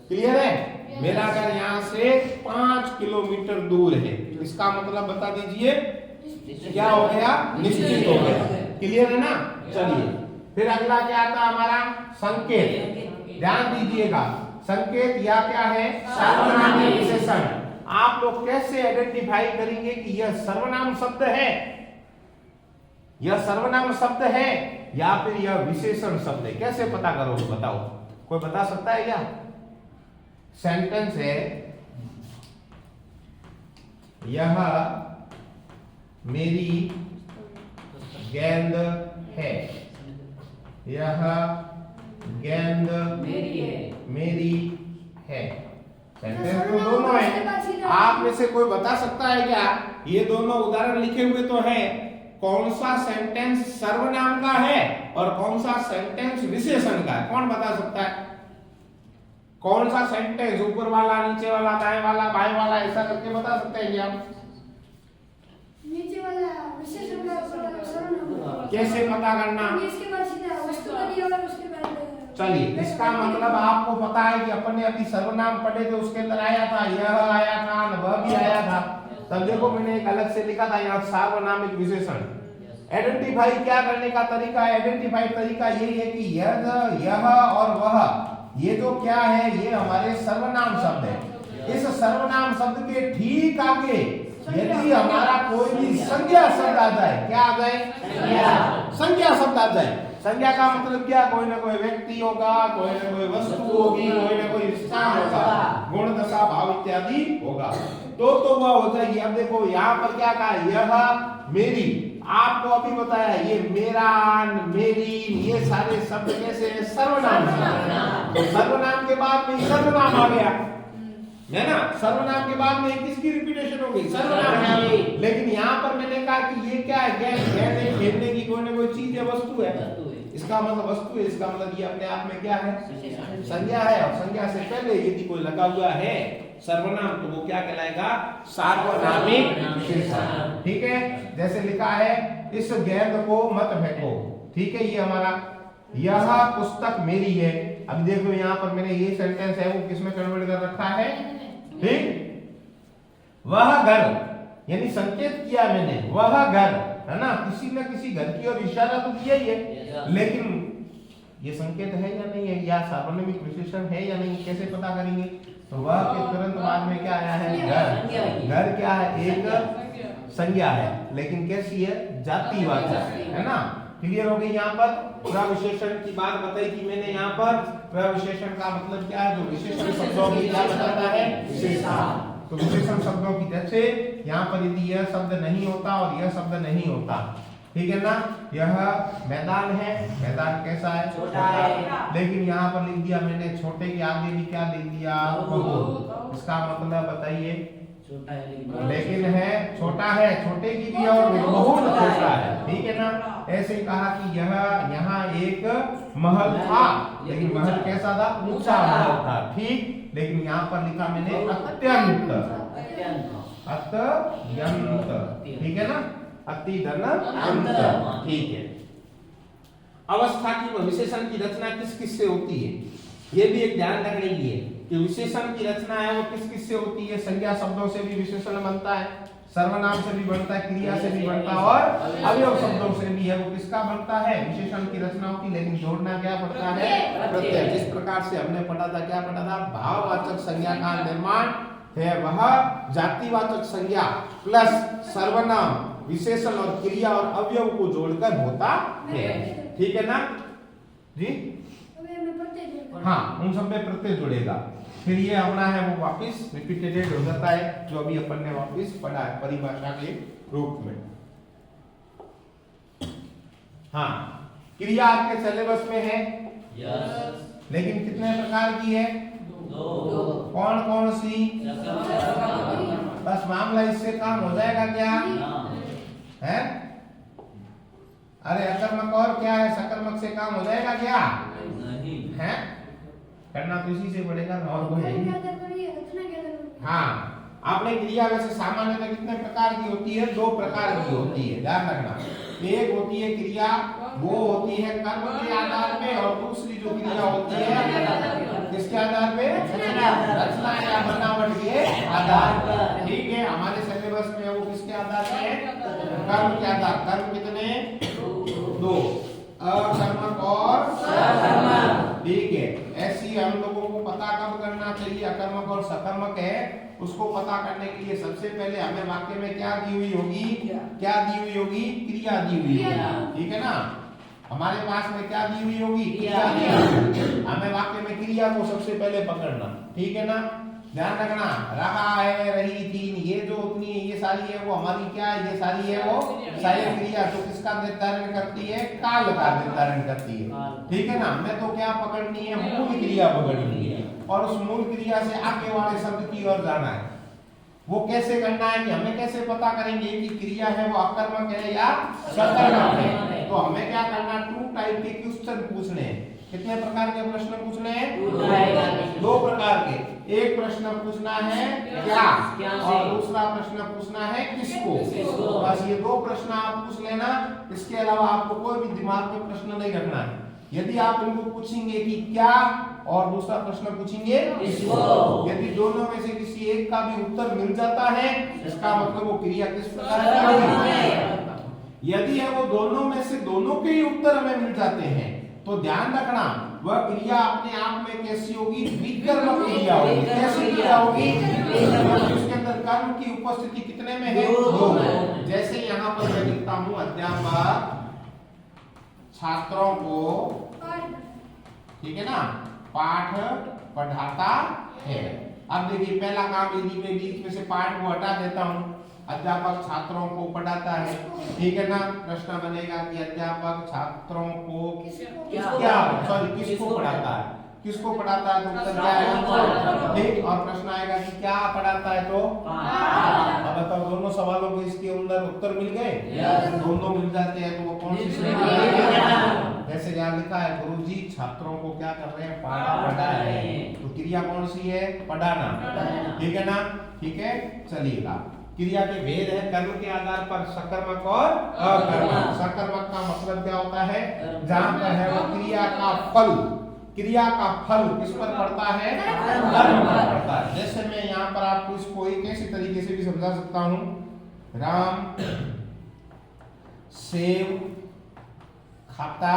Speaker 1: क्लियर है? मेरा घर यहाँ से 5 किलोमीटर दूर है, इसका मतलब बता दीजिए क्या हो गया? निश्चित हो गया। क्लियर है ना? चलिए फिर अगला क्या आता है हमारा? संकेत। ध्यान दीजिएगा, संकेत या क्या है? सर्वनाम विशेषण। आप लोग कैसे आइडेंटिफाई करेंगे कि यह सर्वनाम शब्द है, यह सर्वनाम शब्द है या फिर यह विशेषण शब्द है? कैसे पता करोगे बताओ, कोई बता सकता है क्या? सेंटेंस है, यह मेरी गेंद है, यह गेंद मेरी है। सेंटेंस तो दोनों है, आप में से कोई बता सकता है क्या? ये दोनों उदाहरण लिखे हुए तो है, कौन सा सेंटेंस सर्वनाम का है और कौन सा सेंटेंस विशेषण का है? कौन बता सकता है? कौन सा सेंटेंस ऊपर वाला, नीचे वाला, दाएं वाला, बाएं वाला, ऐसा करके बता सकते हैं क्या?
Speaker 3: नीचे वाला विशेषण का सर्वनाम।
Speaker 1: कैसे पता करना?
Speaker 3: इसके बाद सीधा वस्तु क्रिया और उसके बाद
Speaker 1: चलिए, इसका मतलब आपको पता है कि अपन ने अभी सर्वनाम पढ़े थे, उसके अंदर आया था, यह आया था, वह भी आया था। तब देखो मैंने एक अलग से लिखा था यहाँ सार्वनामिक विशेषण। आइडेंटिफाई क्या करने का तरीका है? आइडेंटिफाई तरीका यही है कि यह और वह, ये जो क्या है, ये हमारे सर्वनाम शब्द है। इस सर्वनाम शब्द के ठीक आगे यदि हमारा कोई भी संज्ञा शब्द आ जाए, क्या आ जाए? संज्ञा शब्द आ जाए। संज्ञा का मतलब क्या? कोई ना कोई व्यक्ति होगा, कोई ना कोई वस्तु होगी, कोई ना कोई स्थान होगा, गुण दशा भाव इत्यादि होगा, तो वह हो जाएगी। अब देखो यहाँ पर क्या कहा? यह मेरी, आपको अभी बताया ये मेरा, मेरी, ये सारे शब्द कैसे हैं? सर्वनाम। तो सर्वनाम के बाद में सर्वनाम आ गया है ना, सर्वनाम के बाद में किसकी रिपीटेशन हो गई? सर्वनाम। लेकिन यहाँ पर मैंने कहा कि ये क्या है? कहने खेलने की कोई ना कोई चीज है, वस्तु है। इसका मतलब वस्तु है, इसका मतलब ये अपने आप में क्या है? संज्ञा है। और संज्ञा से पहले यदि कोई लगा हुआ है सर्वनाम, तो वो क्या कहलाएगा? सार्वनामिक विशेषण। ठीक है, जैसे लिखा है इस गेंद को मत फेंको। ठीक है, ये हमारा यह पुस्तक मेरी है। अब देखो यहाँ पर मैंने ये सेंटेंस है वो किसमें कन्वर्ट कर रखा है? ठीक, वह घर, यानी संकेत किया मैंने, वह घर है ना, किसी न किसी घर की ओर इशारा तो किया ही है, लेकिन ये संकेत है या नहीं है, या सार्वनामिक विशेषण है या नहीं, कैसे पता करेंगे? तो वह के तुरंत बाद में क्या आया है? घर। घर क्या है? एक संज्ञा है, लेकिन कैसी है? जातिवाचक, है ना। क्लियर हो गई? यहाँ पर प्रविशेषण की बात बताई कि मैंने यहाँ पर प्रविशेषण का मतलब क्या है? जो विशेषण शब्दों की क्या बताता है? विशेषण। तो विशेषण शब्दों की, जैसे यहाँ पर यदि यह शब्द नहीं होता और यह शब्द नहीं होता, ठीक है ना, यह मैदान है, मैदान कैसा है? छोटा है। लेकिन यहाँ पर लिख दिया मैंने छोटे के आगे भी क्या लिख दिया? बहुत। इसका मतलब बताइए? छोटा है, लेकिन है छोटा है, छोटे की भी और बहुत छोटा है। ठीक है ना। ऐसे कहा कि यह यहाँ एक महल था, लेकिन महल कैसा था? ऊंचा महल था। ठीक, लेकिन यहाँ पर लिखा मैंने अत्यंत, अत्यंत। ठीक है ना, अति धन अंत। ठीक है। अवस्था की विशेषण की रचना किस किस से होती है, ये भी एक ध्यान रखने की है कि विशेषण की रचना है वो किस किस से होती है। संज्ञा शब्दों से भी विशेषण बनता है, सर्वनाम से भी बनता है, क्रिया से भी बनता है, और अवयव शब्दों से भी है। वो किसका बनता है? विशेषण की रचना होती, लेकिन जोड़ना क्या पड़ता है? प्रत्यय। जिस प्रकार से हमने पढ़ा था, क्या पढ़ा था? भाववाचक संज्ञा का निर्माण है वह जातिवाचक संज्ञा प्लस सर्वनाम, विशेषण और क्रिया और अवयव को जोड़कर होता है। ठीक है ना जी? हाँ, उन सब में प्रत्यय जुड़ेगा, फिर ये अपना है वो वापस रिपीटेड हो जाता है, जो अभी अपन ने वापस पढ़ा है परिभाषा के रूप में। हाँ, क्रिया आपके सिलेबस में है, लेकिन कितने प्रकार की है? कौन कौन सी? बस मामला इससे काम हो जाएगा क्या है? अरे अकर्मक और क्या है? सकर्मक से काम हो जाएगा क्या है? करना तो इसी से पड़ेगा ना, और कोई है? हाँ, आपने क्रिया वैसे सामान्यतः कितने प्रकार की होती है? 2 प्रकार की होती है, ध्यान रखना। एक होती है क्रिया, वो होती है कर्म के आधार पे, और दूसरी जो क्रिया होती है किसके आधार पे? रचना या बनावट के आधार पर। ठीक है, हमारे सिलेबस में वो किसके आधार पे है? कर्म के आधार। कर्म कितने? 2, अकर्मक और सकर्मक। ठीक है, ऐसी हम लोगों को पता कब करना चाहिए अकर्मक और सकर्मक है, उसको पता करने के लिए सबसे पहले हमें वाक्य में क्या दी हुई होगी? क्या दी हुई होगी? क्रिया दी हुई होगी। ठीक है ना, हमारे पास में क्या दी हुई होगी? क्रिया दी हुई होगी। हमें वाक्य में क्रिया को सबसे पहले पकड़ना। ठीक है ना, ध्यान रखना। रहा है, रही थी, ये जो उतनी है, ये सारी है वो हमारी क्या है? ये सारी है वो सारी क्रिया जो किसका निर्धारण करती है? काल का निर्धारण करती है। ठीक है ना, हमें तो क्या पकड़नी है? मूल क्रिया पकड़नी है, और उस मूल क्रिया से आगे वाले शब्द की ओर जाना है। वो कैसे करना है कि हमें कैसे पता करेंगे कि क्रिया है वो अकर्मक है या सकर्मक है? तो हमें क्या करना? 2 टाइप के क्वेश्चन पूछने हैं। कितने प्रकार के प्रश्न पूछने हैं? 2 प्रकार के। एक प्रश्न पूछना है क्या, और दूसरा प्रश्न पूछना है किसको। बस ये 2 प्रश्न आप पूछ लेना, इसके अलावा आपको कोई भी दिमाग में प्रश्न नहीं रखना है। यदि आप इनको पूछेंगे कि क्या और दूसरा प्रश्न पूछेंगे
Speaker 3: किसको,
Speaker 1: यदि दोनों में से किसी एक का भी उत्तर मिल जाता है इसका मतलब वो क्रिया किस प्रकार की होगी। यदि है वो दोनों में से दोनों के ही उत्तर हमें मिल जाते हैं तो ध्यान रखना वह क्रिया अपने आप में कैसी होगी, विकर्मक क्रिया होगी। कैसी क्रिया होगी, उसके अंदर कर्म की उपस्थिति कितने में है, दो। जैसे यहाँ पर मैं लिखता हूँ अध्यापक छात्रों को, ठीक है ना, पाठ पढ़ाता है। अब देखिए पहला काम यदि मैं बीच में से पाठ को हटा देता हूँ, अध्यापक छात्रों को पढ़ाता है, ठीक है ना, प्रश्न बनेगा कि अध्यापक छात्रों को किसको पढ़ाता है, किसको पढ़ाता है, तो उत्तर क्या आएगा, ठीक। और प्रश्न आएगा कि क्या पढ़ाता है, तो अब बताओ दोनों सवालों के इसके अंदर उत्तर मिल गए, दोनों मिल जाते हैं तो वो कौन सी श्रेणी है। जैसे यहाँ लिखा है गुरुजी छात्रों को क्या कर रहे हैं, पढ़ा रहे हैं, तो क्रिया कौन सी है, पढ़ाना, ठीक है ना, ठीक है। चलिएगा क्रिया के भेद है कर्म के आधार पर सकर्मक और अकर्मक। सकर्मक का मतलब क्या होता है, जहां पर है वो क्रिया का फल, क्रिया का फल किस पर पड़ता है, कर्म पर पड़ता है। जैसे मैं यहाँ पर आपको इसको एक ऐसे तरीके से भी समझा सकता हूँ, राम सेव खाता।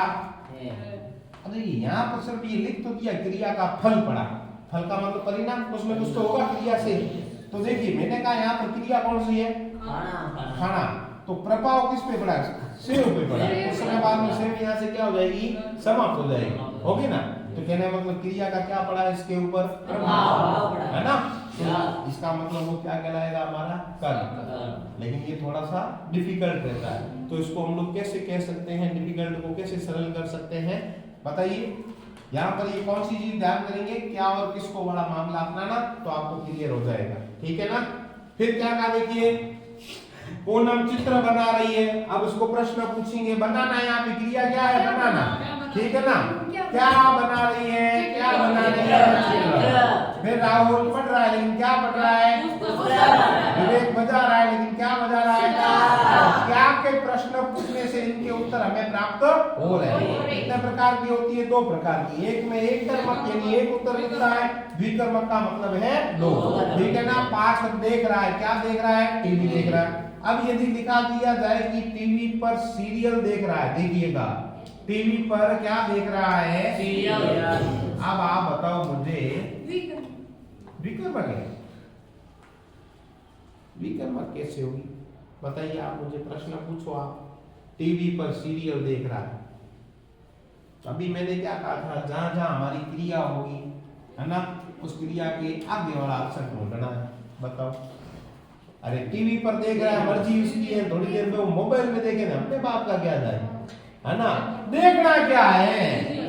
Speaker 1: अरे यहाँ पर सिर्फ ये लिख तो दिया क्रिया का फल पड़ा, फल का मतलब परिणाम, कुछ में कुछ तो होगा क्रिया से। तो देखिए मैंने कहा यहाँ पर क्रिया कौन सी है, खाना, तो प्रभाव किस पे पड़ा, सेव पे पड़ा। उस समय बाद में सेव यहाँ से क्या हो जाएगी, समाप्त हो जाएगी, होगी ना। तो कहने मतलब क्रिया का क्या पड़ा है इसके ऊपर, प्रभाव, है ना। तो इसका मतलब वो क्या कहलाएगा, हमारा कर्म। लेकिन ये थोड़ा सा डिफिकल्ट रहता है, तो इसको हम लोग कैसे कह सकते हैं, डिफिकल्ट को कैसे सरल कर सकते हैं, बताइए। यहाँ पर ये कौन सी चीज ध्यान करेंगे, क्या और किसको बड़ा मामला अपनाना, तो आपको क्लियर हो जाएगा, ठीक है ना। फिर क्या कहा, देखिए पूनम चित्र बना रही है, अब उसको प्रश्न पूछेंगे, बनाना, यहाँ पे क्रिया क्या है, बनाना, ठीक है ना। क्या बना रही है, क्या बना रही है। फिर राहुल पढ़ रहा है लेकिन क्या पढ़ रहा है, विवेक बजा रहा है लेकिन क्या बजा रहा है, क्या के प्रश्न पूछने से इनके उत्तर हमें प्राप्त हो रहे हैं। कितने प्रकार की होती है, दो प्रकार की। एक में एक कर्मक यानी एक उत्तर मिलता है, द्विकर्मक का मतलब है दो, ठीक है ना। पाठ देख रहा है, क्या देख रहा है, टीवी देख रहा है। अब यदि दिखा दिया जाए कि टीवी पर सीरियल देख रहा है, देखिएगा टीवी पर क्या देख रहा है, सीरियल। अब आप बताओ मुझे, विकर्मक है, विकर्मक कैसे होगी, बताइए आप मुझे। प्रश्न पूछो आप, टीवी पर सीरियल देख रहा है, अभी मैंने क्या कहा था, जहां जहां हमारी क्रिया होगी, है ना, उस क्रिया के आगे वाला अक्षर ढूंढना है, बताओ। अरे टीवी पर देख रहा है, मर्जी उसकी है, थोड़ी देर में वो मोबाइल में देखे ना, अपने बाप का क्या जाए, है ना। देखना क्या है,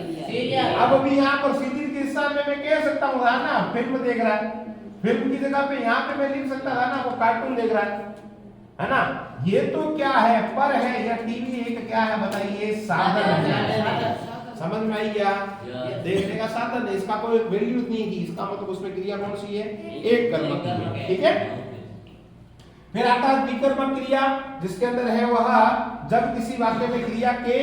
Speaker 1: अब अभी यहाँ पर सीरियल के स्थान में मैं कह सकता हूँ ना, फिल्म देख रहा है, फिल्म की जगह पे यहाँ पे मैं लिख सकता था ना, वो कार्टून देख रहा है ना। ये तो क्या है, पर है, या टीवी एक क्या है, बताइए, साधन है। समझ में आई क्या, देखने का साधन है, इसका कोई वैल्यू नहीं की, इसका मतलब उसमें क्रिया कौन सी है, एक कर्मक है, ठीक है। फिर आता है विकर्मक क्रिया, जिसके अंदर है वह जब किसी वाक्य में क्रिया के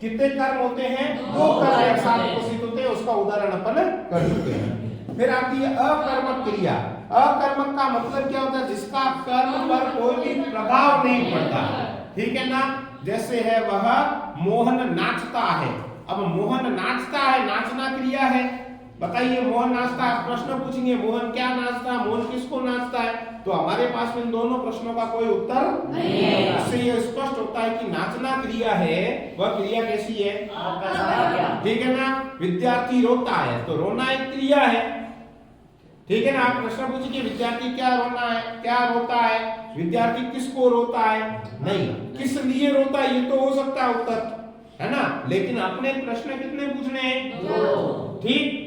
Speaker 1: कितने कर्म होते हैं, दो कर्म एक साथ उपस्थित होते हैं, उसका उदाहरण अपन कर चुके हैं। फिर आती है अकर्मक क्रिया। अकर्मक का मतलब क्या होता है, जिसका कर्म पर कोई भी प्रभाव नहीं पड़ता, ठीक है ना। जैसे है वह मोहन नाचता है, अब मोहन नाचता है, नाचना क्रिया है, बताइए मोहन नाचता है। प्रश्न पूछेंगे मोहन क्या नाचता है, मोहन किसको नाचता है, तो हमारे पास इन दोनों प्रश्नों का कोई उत्तर नहीं है। इससे यह स्पष्ट होता है कि नाचना क्रिया है, वह क्रिया कैसी है, ठीक है ना। विद्यार्थी रोता है, तो रोना एक क्रिया है, ठीक है ना। आप प्रश्न पूछिए विद्यार्थी क्या रोना है, क्या रोता है, विद्यार्थी किसको रोता है, नहीं, किस लिए रोता है, ये तो हो सकता है उत्तर, है ना। लेकिन अपने प्रश्न कितने पूछने हैं, ठीक।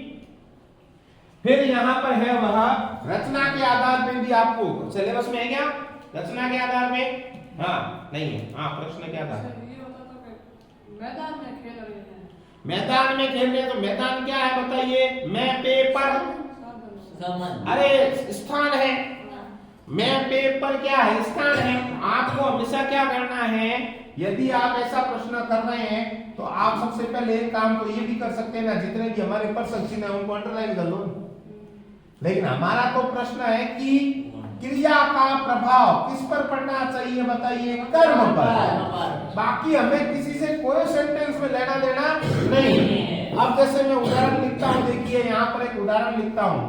Speaker 1: फिर यहाँ पर है वह रचना के आधार पे भी, आपको सिलेबस में है क्या, रचना के आधार में, हाँ नहीं है, हाँ प्रश्न के आधार
Speaker 2: मैदान में खेल रहे हैं,
Speaker 1: मैदान में खेल रहे हैं, तो मैदान क्या है बताइए, मैं पेपर, अरे स्थान है, मैं पेपर क्या है, स्थान है। आपको हमेशा क्या करना है, यदि आप ऐसा प्रश्न कर रहे हैं तो आप सबसे पहले एक काम तो ये भी कर सकते हैं ना, जितने भी हमारे पर्सन चिन्ह है उनको अंडरलाइन कर लो। लेकिन हमारा तो प्रश्न है कि क्रिया का प्रभाव किस पर पड़ना चाहिए, बताइए, कर्म पर। बाकी हमें किसी से कोई सेंटेंस में लेना देना नहीं। अब जैसे मैं उदाहरण लिखता हूं, देखिए यहां पर एक उदाहरण लिखता हूं।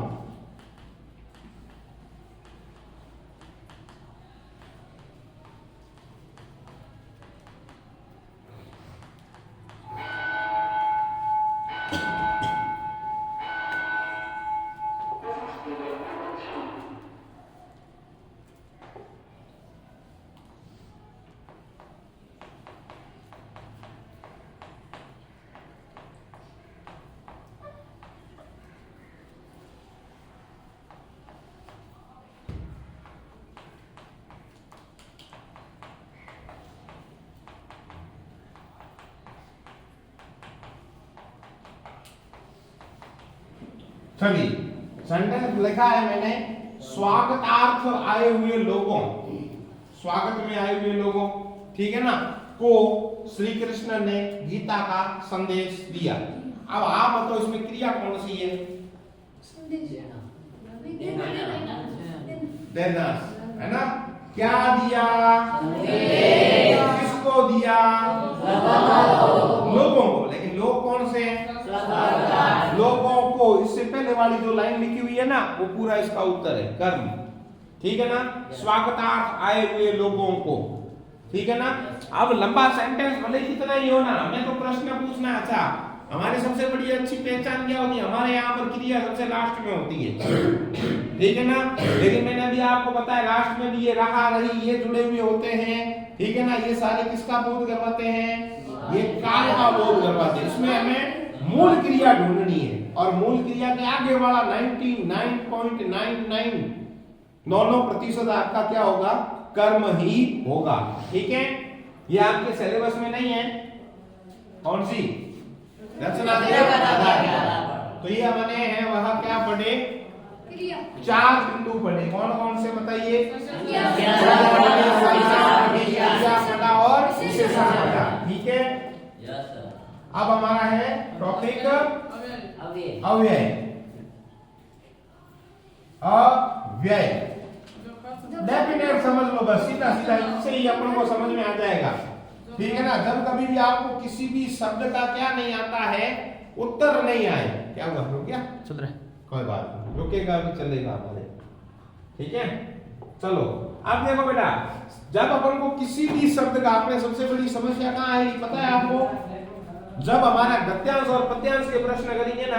Speaker 1: चलिए, सेंटेंस लिखा है मैंने, स्वागतार्थ आए हुए लोगों, स्वागत में आए हुए लोगों, ठीक है ना, को श्री कृष्ण ने गीता का संदेश दिया। अब आप बताओ इसमें क्रिया कौन सी है? देना, है ना? क्या दिया? किसको दिया? लोगों को। लेकिन लोग कौन से हैं? लोगों को। इससे पहले वाली जो लाइन लिखी हुई है ना, वो पूरा इसका उत्तर है, कर्म, ठीक है ना। स्वागतार्थ आए हुए लोगों को, ठीक है ना। अब लंबा सेंटेंस भले कितना ही हो ना, हमें तो प्रश्न पूछना। अच्छा, हमारी सबसे बड़ी अच्छी पहचान क्या होती है? हमारे यहाँ पर क्रिया सबसे लास्ट में होती है, ठीक है ना। लेकिन मैंने अभी आपको बताया लास्ट में भी ये रहा, रही, ये जुड़े हुए होते हैं, ठीक है ना। ये सारे किसका बोध करवाते हैं? ये काल का बोध करवाते हैं। इसमें हमें मूल क्रिया ढूंढनी है, और मूल क्रिया के आगे वाला 99.99% आपका क्या होगा? कर्म ही होगा, ठीक है। ये आपके सिलेबस में नहीं है। कौन सी? रचना। तो ये हमने है वहां क्या पढ़े? 4 बिंदु पढ़े। कौन कौन से बताइए? और विशेषण पढ़ा, ठीक है। अब हमारा है टॉपिक अव्यय। अव्यय डेफिनेट समझ लो, बस सीधा सीधा इससे ही अपन को समझ में आ जाएगा, ठीक है ना। जब कभी भी आपको किसी भी शब्द का क्या नहीं आता है, उत्तर नहीं आए, क्या हुआ? रुक गया? सुधरे, कोई बात नहीं, रुकेगा भी चलेगा हमारे, ठीक है। चलो अब देखो बेटा, जब अपन को किसी भी शब्द का, आपने सबसे बड़ी समस्या कहाँ है पता है आपको? जब हमारा गद्यांश और पद्यांश के प्रश्न करेंगे ना,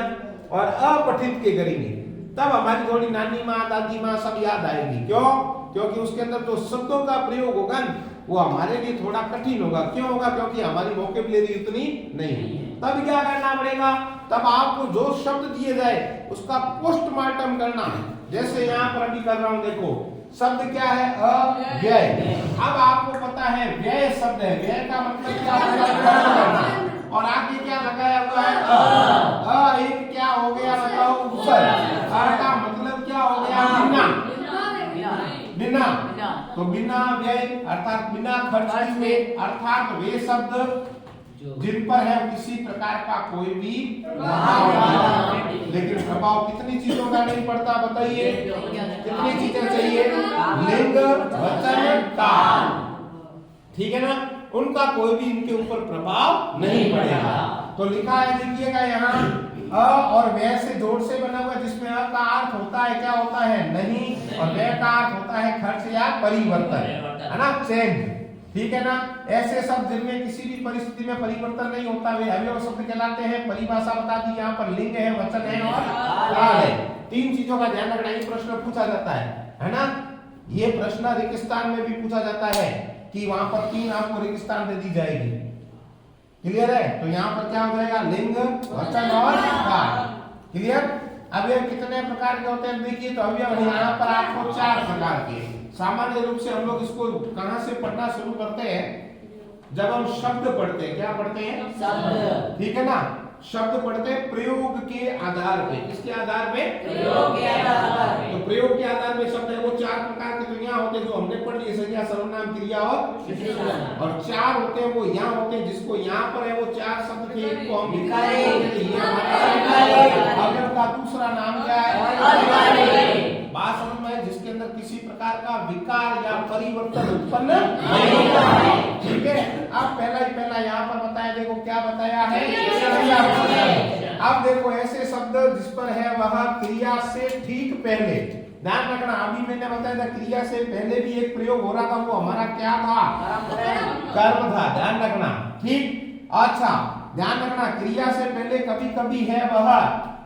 Speaker 1: और अपठित के करेंगे, तब हमारी थोड़ी नानी माँ, दादी माँ सब याद आएगी। क्यों? क्योंकि उसके अंदर जो शब्दों का प्रयोग होगा वो हमारे लिए थोड़ा कठिन होगा। क्यों होगा? क्योंकि हमारी वोकैबुलरी उतनी नहीं है। तब क्या करना पड़ेगा? तब आपको जो शब्द दिए जाए उसका पोस्टमार्टम करना है। जैसे यहाँ पर अभी कर रहा हूँ, देखो शब्द क्या है? अव्यय। अब आपको पता है व्यय शब्द है, व्यय का मतलब क्या होता है? और आगे क्या लगाया हुआ है? एक क्या हो गया? बताओ, ऊपर। का मतलब क्या हो गया? बिना। बिना, तो बिना व्यय अर्थात बिना खर्च किए, अर्थात वे शब्द जिन पर है किसी प्रकार का कोई भी प्रभाव। लेकिन प्रभाव कितनी चीजों का नहीं पड़ता, बताइए? कितनी चीजें चाहिए? लिंग, वचन, काल, ठीक है ना। उनका कोई भी इनके ऊपर प्रभाव नहीं पड़ेगा। तो लिखा है, देखिएगा यहाँ, अ और व्यय से जोड़ से बना हुआ, जिसमें अ का अर्थ होता है क्या होता है? नहीं, और व्यय का अर्थ होता है खर्च या परिवर्तन, है ना, चेंज, ठीक है ना। ऐसे शब्द जिनमें किसी भी परिस्थिति में परिवर्तन नहीं होता वे अवयव शब्द कहलाते हैं। परिभाषा बता दी, यहाँ पर लिंग है, वचन है और काल है। 3 चीजों का ध्यान रखना। ये प्रश्न पूछा जाता है ना। ये प्रश्न रेगिस्तान में भी पूछा जाता है कि वहां पर 3 आपको रेगिस्तान दे दी जाएगी, क्लियर है। तो यहाँ पर क्या हो जाएगा? लिंग, वचन और काल, क्लियर। अवयव कितने प्रकार के होते हैं देखिए। तो अवयव यहाँ पर आपको 4 प्रकार के। सामान्य रूप से हम लोग इसको कहां से पढ़ना शुरू करते हैं? जब हम शब्द पढ़ते हैं। क्या पढ़ते हैं? शब्द, ठीक है ना। शब्द पढ़ते हैं प्रयोग के आधार पे। किसके आधार पे?
Speaker 3: प्रयोग के आधार पर।
Speaker 1: तो प्रयोग के आधार पे शब्द है वो चार प्रकार के तो यहाँ होते हैं जो हमने पढ़ लिए, संज्ञा, सर्वनाम, क्रिया और चार होते हैं वो यहाँ होते हैं जिसको यहाँ पर है वो चार शब्द थे, इनको हम अवयव का दूसरा नाम क्या है? बात समझ में? जिसके अंदर किसी प्रकार का विकार या परिवर्तन उत्पन्न नहीं होता है। ठीक है, अब पहला यहाँ पर बताया, देखो क्या बताया है? अब देखो ऐसे शब्द जिस पर है वह क्रिया से ठीक पहले, ध्यान रखना, अभी मैंने बताया था क्रिया से पहले भी एक प्रयोग हो रहा था, वो हमारा क्या था? कर्म था, ध्यान रखना। ठीक, अच्छा ध्यान रखना, क्रिया से पहले कभी कभी है वह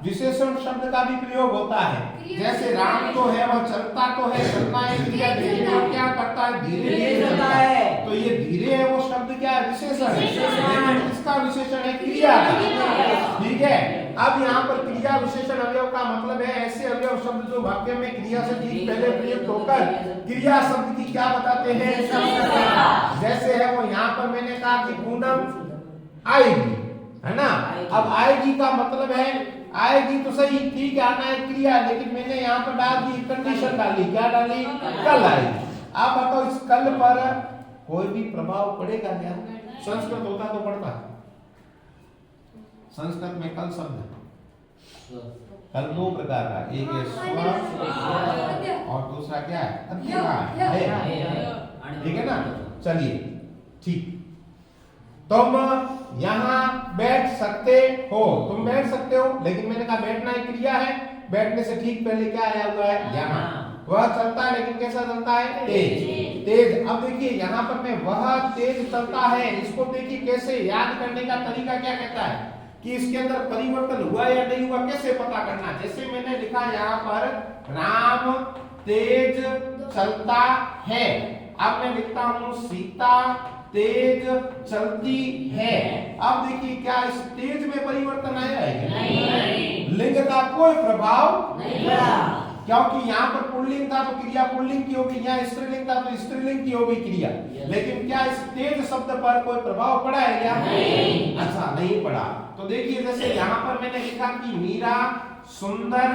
Speaker 1: विशेषण शब्द का भी प्रयोग होता है। जैसे राम तो है वह चलता तो है, चलना है क्रिया, लेकिन वो क्या करता है? धीरे धीरे चलता है। तो ये धीरे है वो शब्द क्या है? विशेषण है, लेकिन इसका विशेषण है क्रिया का। ठीक है, अब यहाँ पर क्रिया विशेषण अवयव का मतलब है ऐसे अवयव शब्द जो वाक्य में क्रिया से ठीक पहले प्रयुक्त होकर क्रिया शब्द की क्या बताते हैं? जैसे है वो यहाँ पर मैंने कहा कि पूनम आएगी, है ना। अब आएगी का मतलब है आएगी तो सही, ठीक है, आना है क्रिया, लेकिन मैंने यहाँ पर डाल दी कंडीशन डाली, क्या डाली? कल आएगी। अब बताओ इस कल पर कोई भी प्रभाव पड़ेगा क्या? संस्कृत होता तो पड़ता, संस्कृत में कल शब्द है। कल दो प्रकार का, एक है स्व और दूसरा क्या है? अध्यय है। ठीक है ना। चलिए ठीक, तुम यहाँ बैठ सकते हो, तुम बैठ सकते हो, लेकिन मैंने कहा बैठना एक क्रिया है, बैठने से ठीक पहले क्या आया हुआ है? यहाँ। वह चलता है लेकिन कैसा चलता है? तेज। तेज। अब देखिए यहाँ पर मैं वह तेज चलता है, इसको देखिए कैसे याद करने का तरीका क्या कहता है कि इसके अंदर परिवर्तन हुआ या नहीं हुआ, कैसे पता करना। जैसे मैंने लिखा यहाँ पर राम तेज चलता है, अब मैं लिखता हूँ सीता तेज चलती है। अब देखिए क्या इस तेज में परिवर्तन आया है? नहीं। लिंग का कोई प्रभाव नहीं पड़ा, क्योंकि यहाँ पर पुल्लिंग था तो क्रिया पुल्लिंग की होगी, यहाँ स्त्रीलिंग था तो स्त्रीलिंग की होगी क्रिया। लेकिन क्या इस तेज शब्द पर कोई प्रभाव पड़ा है क्या? नहीं। अच्छा, नहीं पड़ा। तो देखिए जैसे यहाँ पर मैंने लिखा कि मीरा सुंदर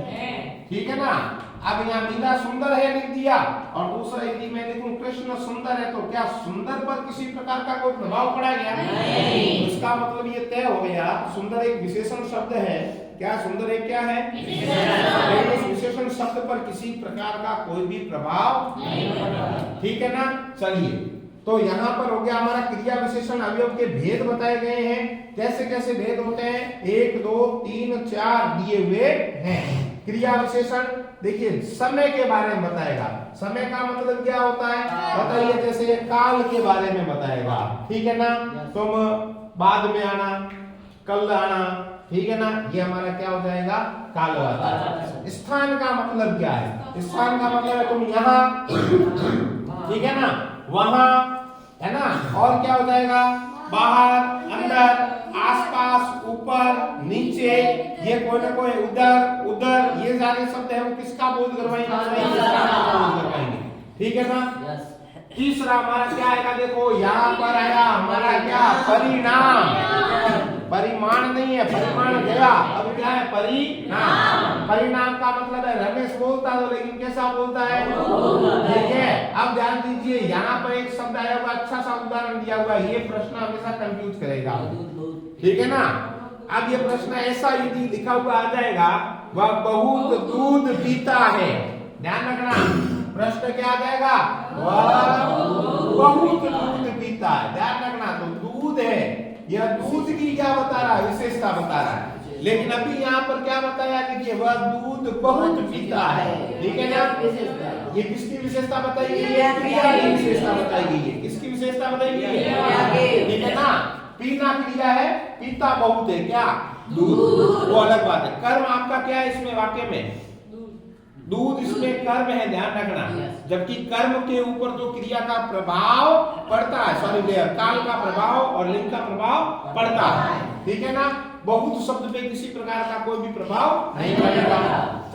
Speaker 1: है, ठीक है ना। अब यहाँ मीरा सुंदर है लिख दिया, और दूसरा यदि मैं लिखूं कृष्ण सुंदर है, तो क्या सुंदर पर किसी प्रकार का कोई प्रभाव पड़ा गया? नहीं। इसका मतलब ये तय हो गया सुंदर एक विशेषण शब्द है। क्या सुंदर एक क्या है? विशेषण। उस विशेषण शब्द पर किसी प्रकार का कोई भी प्रभाव नहीं पड़ा। ठीक है ना। चलिए, तो यहाँ पर हो गया हमारा क्रिया विशेषण अवयव के भेद बताए गए हैं। कैसे कैसे भेद होते हैं? 1 2 3 4 दिए हुए हैं। क्रिया विशेषण देखिए समय के बारे में बताएगा। समय का मतलब क्या होता है बताइए? जैसे काल के बारे में बताएगा, ठीक है ना। तुम बाद में आना, कल आना, ठीक है ना, ये हमारा क्या हो जाएगा? काल होता है। स्थान का मतलब क्या है? स्थान का मतलब है तुम यहाँ, ठीक है ना, वहां, है ना, और क्या हो जाएगा? बाहर, अंदर, आसपास, ऊपर, नीचे, ये कोई ना कोई उधर उधर, ये सारे शब्द है वो किसका बोध करवाएंगे? ठीक है ना। तीसरा हमारा क्या आएगा? देखो यहाँ पर आया हमारा क्या? परिणाम। परिमाण नहीं है, परिमाण गया, अब क्या है? परिणाम। परिणाम का मतलब है रमेश बोलता तो, लेकिन कैसा बोलता है? ठीक है। अब ध्यान दीजिए यहाँ पर एक शब्द आया हुआ, अच्छा सा उदाहरण दिया हुआ, ये प्रश्न हमेशा कंफ्यूज करेगा, ठीक है ना। अब ये प्रश्न ऐसा यदि लिखा हुआ आ जाएगा, वह बहुत दूध पीता है, ध्यान रखना, प्रश्न क्या आ जाएगा? वह बहुत दूध पीता है, ध्यान रखना। तो दूध है, यह दूध की क्या बता रहा है? विशेषता बता रहा है। लेकिन अभी यहाँ पर क्या बताया? देखिए वह दूध बहुत पीता है, ठीक है ना। ये किसकी विशेषता बताई गई है? क्रिया की विशेषता बताई गई है। किसकी विशेषता बताई गई है? ठीक है ना। पीना क्रिया है, पीता बहुत है क्या? दूध, वो अलग बात है। कर्म आपका क्या है इसमें वाक्य में? दूध इसमें कर्म है, ध्यान रखना। जबकि कर्म के ऊपर जो क्रिया का प्रभाव पड़ता है, सॉरी काल का प्रभाव और लिंग का प्रभाव पड़ता है, ठीक है ना। बहुत शब्द पे किसी प्रकार का कोई भी प्रभाव नहीं पड़ेगा।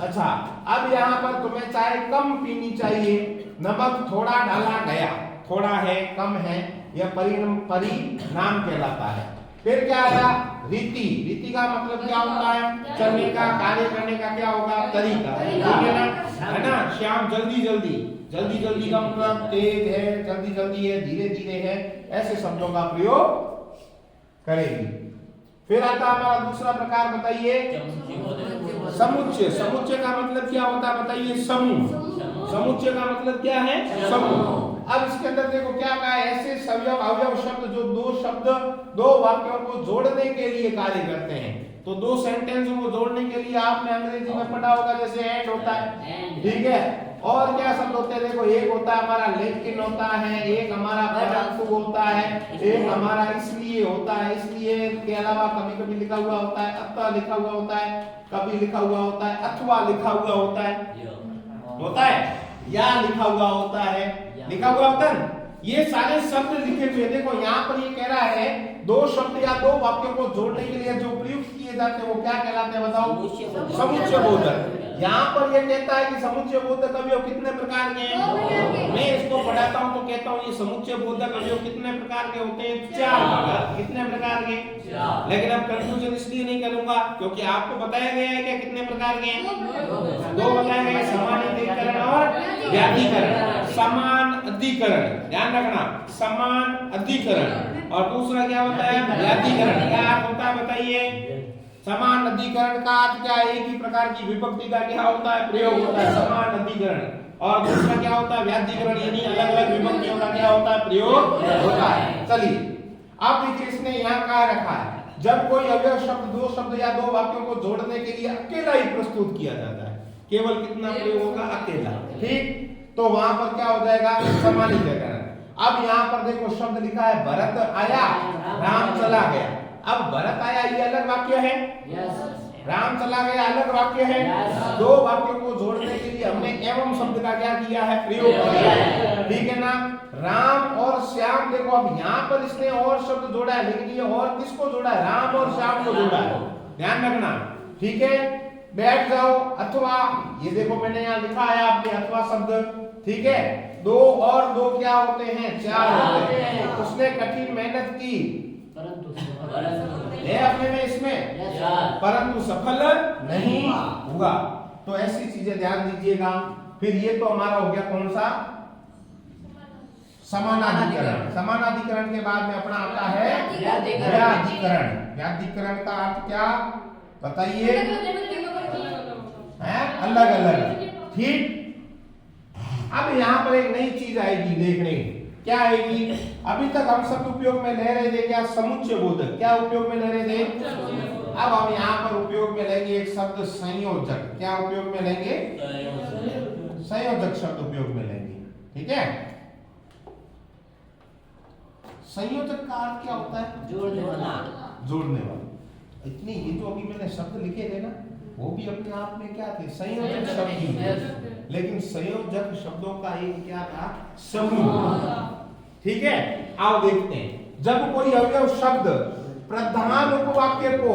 Speaker 1: अच्छा, अब यहाँ पर तुम्हें चाय कम पीनी चाहिए, नमक थोड़ा डाला गया, थोड़ा है, कम है, यह परिणाम कहलाता है। फिर क्या आया रीति। रीति का मतलब क्या होता है, चलने का, कार्य करने का क्या होगा, तरीका, ठीक है ना, है ना। श्याम जल्दी जल्दी, जल्दी जल्दी का मतलब तेज है, जल्दी जल्दी है, धीरे धीरे है, ऐसे शब्दों का प्रयोग करेगी। फिर आता हमारा दूसरा प्रकार, बताइए समुच्चय। समुच्चय का मतलब क्या होता है, बताइए समूह। समुच्चय का मतलब क्या है, समूह। अब इसके अंदर देखो क्या कहा है, ऐसे सवयव अवयव शब्द जो दो वाक्यों को जोड़ने के लिए कार्य करते हैं। तो दो सेंटेंस को जोड़ने के लिए आपने अंग्रेजी में पढ़ा होगा, जैसे एंड होता है, ठीक है। और क्या शब्द होते हैं, देखो एक होता है हमारा लेकिन होता है, एक हमारा परंतु होता है, एक हमारा इसलिए होता है। इसलिए के अलावा कभी कभी लिखा हुआ होता है अतः लिखा हुआ होता है, कभी लिखा हुआ होता है अथवा लिखा हुआ होता है या लिखा हुआ होता है, लिखा हुआ होता है। ये सारे शब्द लिखे हुए, देखो यहाँ पर ये कह रहा है दो शब्द या दो वाक्यों को जोड़ने के लिए जो प्रयुक्त किए जाते हैं वो क्या कहलाते हैं, बताओ, समुच्चय बोधक। यहाँ पर ये कहता है कि समुच्चय बोधक अवयव कितने प्रकार के हैं। मैं इसको पढ़ाता हूँ तो कहता हूँ ये समुच्चय बोधक अवयव कितने प्रकार के होते हैं, 4। कितने प्रकार के, लेकिन अब कंफ्यूजन इसलिए नहीं करूंगा क्योंकि आपको बताया गया है कि कितने प्रकार के हैं, 2 बताए गए, समान अधिकरण और व्याधिकरण। समान अधिकरण, ध्यान रखना, समान अधिकरण। और दूसरा क्या होता है, व्याधिकरण। क्या अर्थ होता है बताइए, समान अधिकरण का अर्थ क्या है, एक ही प्रकार की विभक्ति का क्या होता है, प्रयोग होता है, समान अधिकरण। और दूसरा क्या होता है, व्याधिकरण, यानी अलग अलग विभक्तियों का क्या होता है, प्रयोग होता है। चलिए अब देखिए इसने यहाँ कहा रखा है, जब कोई अवयव शब्द, दो शब्द या दो वाक्यों को जोड़ने के लिए अकेला ही प्रस्तुत किया जाता है, केवल कितना प्रयोग होगा, अकेला, ठीक। तो वहां पर क्या हो जाएगा, समानीकरण। अब यहाँ पर देखो शब्द लिखा है भरत आया, राम चला गया। अब भरत आया ये अलग वाक्य है, राम चला गया अलग वाक्य है। दो वाक्यों को जोड़ने के लिए हमने एवं शब्द का क्या किया है, प्रयोग किया है, ठीक है ना। राम और श्याम, देखो अब यहाँ पर इसने और शब्द जोड़ा है, लेकिन ये और किसको जोड़ा है, राम और श्याम को जोड़ा है, ध्यान रखना, ठीक है। बैठ जाओ, अथवा, ये देखो मैंने यहाँ लिखा है आपने अथवा शब्द, ठीक है। 2 और 2 क्या होते हैं, 4 होते हैं। उसने कठिन मेहनत की, है अपने में इसमें, परंतु सफल नहीं हुआ। तो ऐसी चीजें ध्यान दीजिएगा। फिर ये तो हमारा हो गया कौन सा, समानाधिकरण। समानाधिकरण के बाद में अपना आता है व्याधिकरण। व्याधिकरण का अर्थ क्या बताइए, अलग अलग, ठीक। अब यहाँ पर एक नई चीज आएगी देखने, क्या आएगी, अभी तक हम सब उपयोग में ले रहे थे क्या, समुच्चय बोधक, क्या उपयोग में ले रहे थे। अब हम यहाँ पर उपयोग में लेंगे एक शब्द संयोजक। क्या उपयोग में लेंगे, संयोजक शब्द उपयोग में लेंगे, ठीक है। संयोजक का अर्थ क्या होता है,
Speaker 3: जोड़ने वाला,
Speaker 1: जोड़ने वाला। इतनी ये जो अभी मैंने शब्द लिखे थे ना, वो भी अपने आप में क्या थे, संयोजक शब्द ही थे। लेकिन संयोजक शब्दों का एक क्या था, समूह, ठीक है। आओ देखते हैं, जब कोई अवयव शब्द प्रधान उपवाक्य को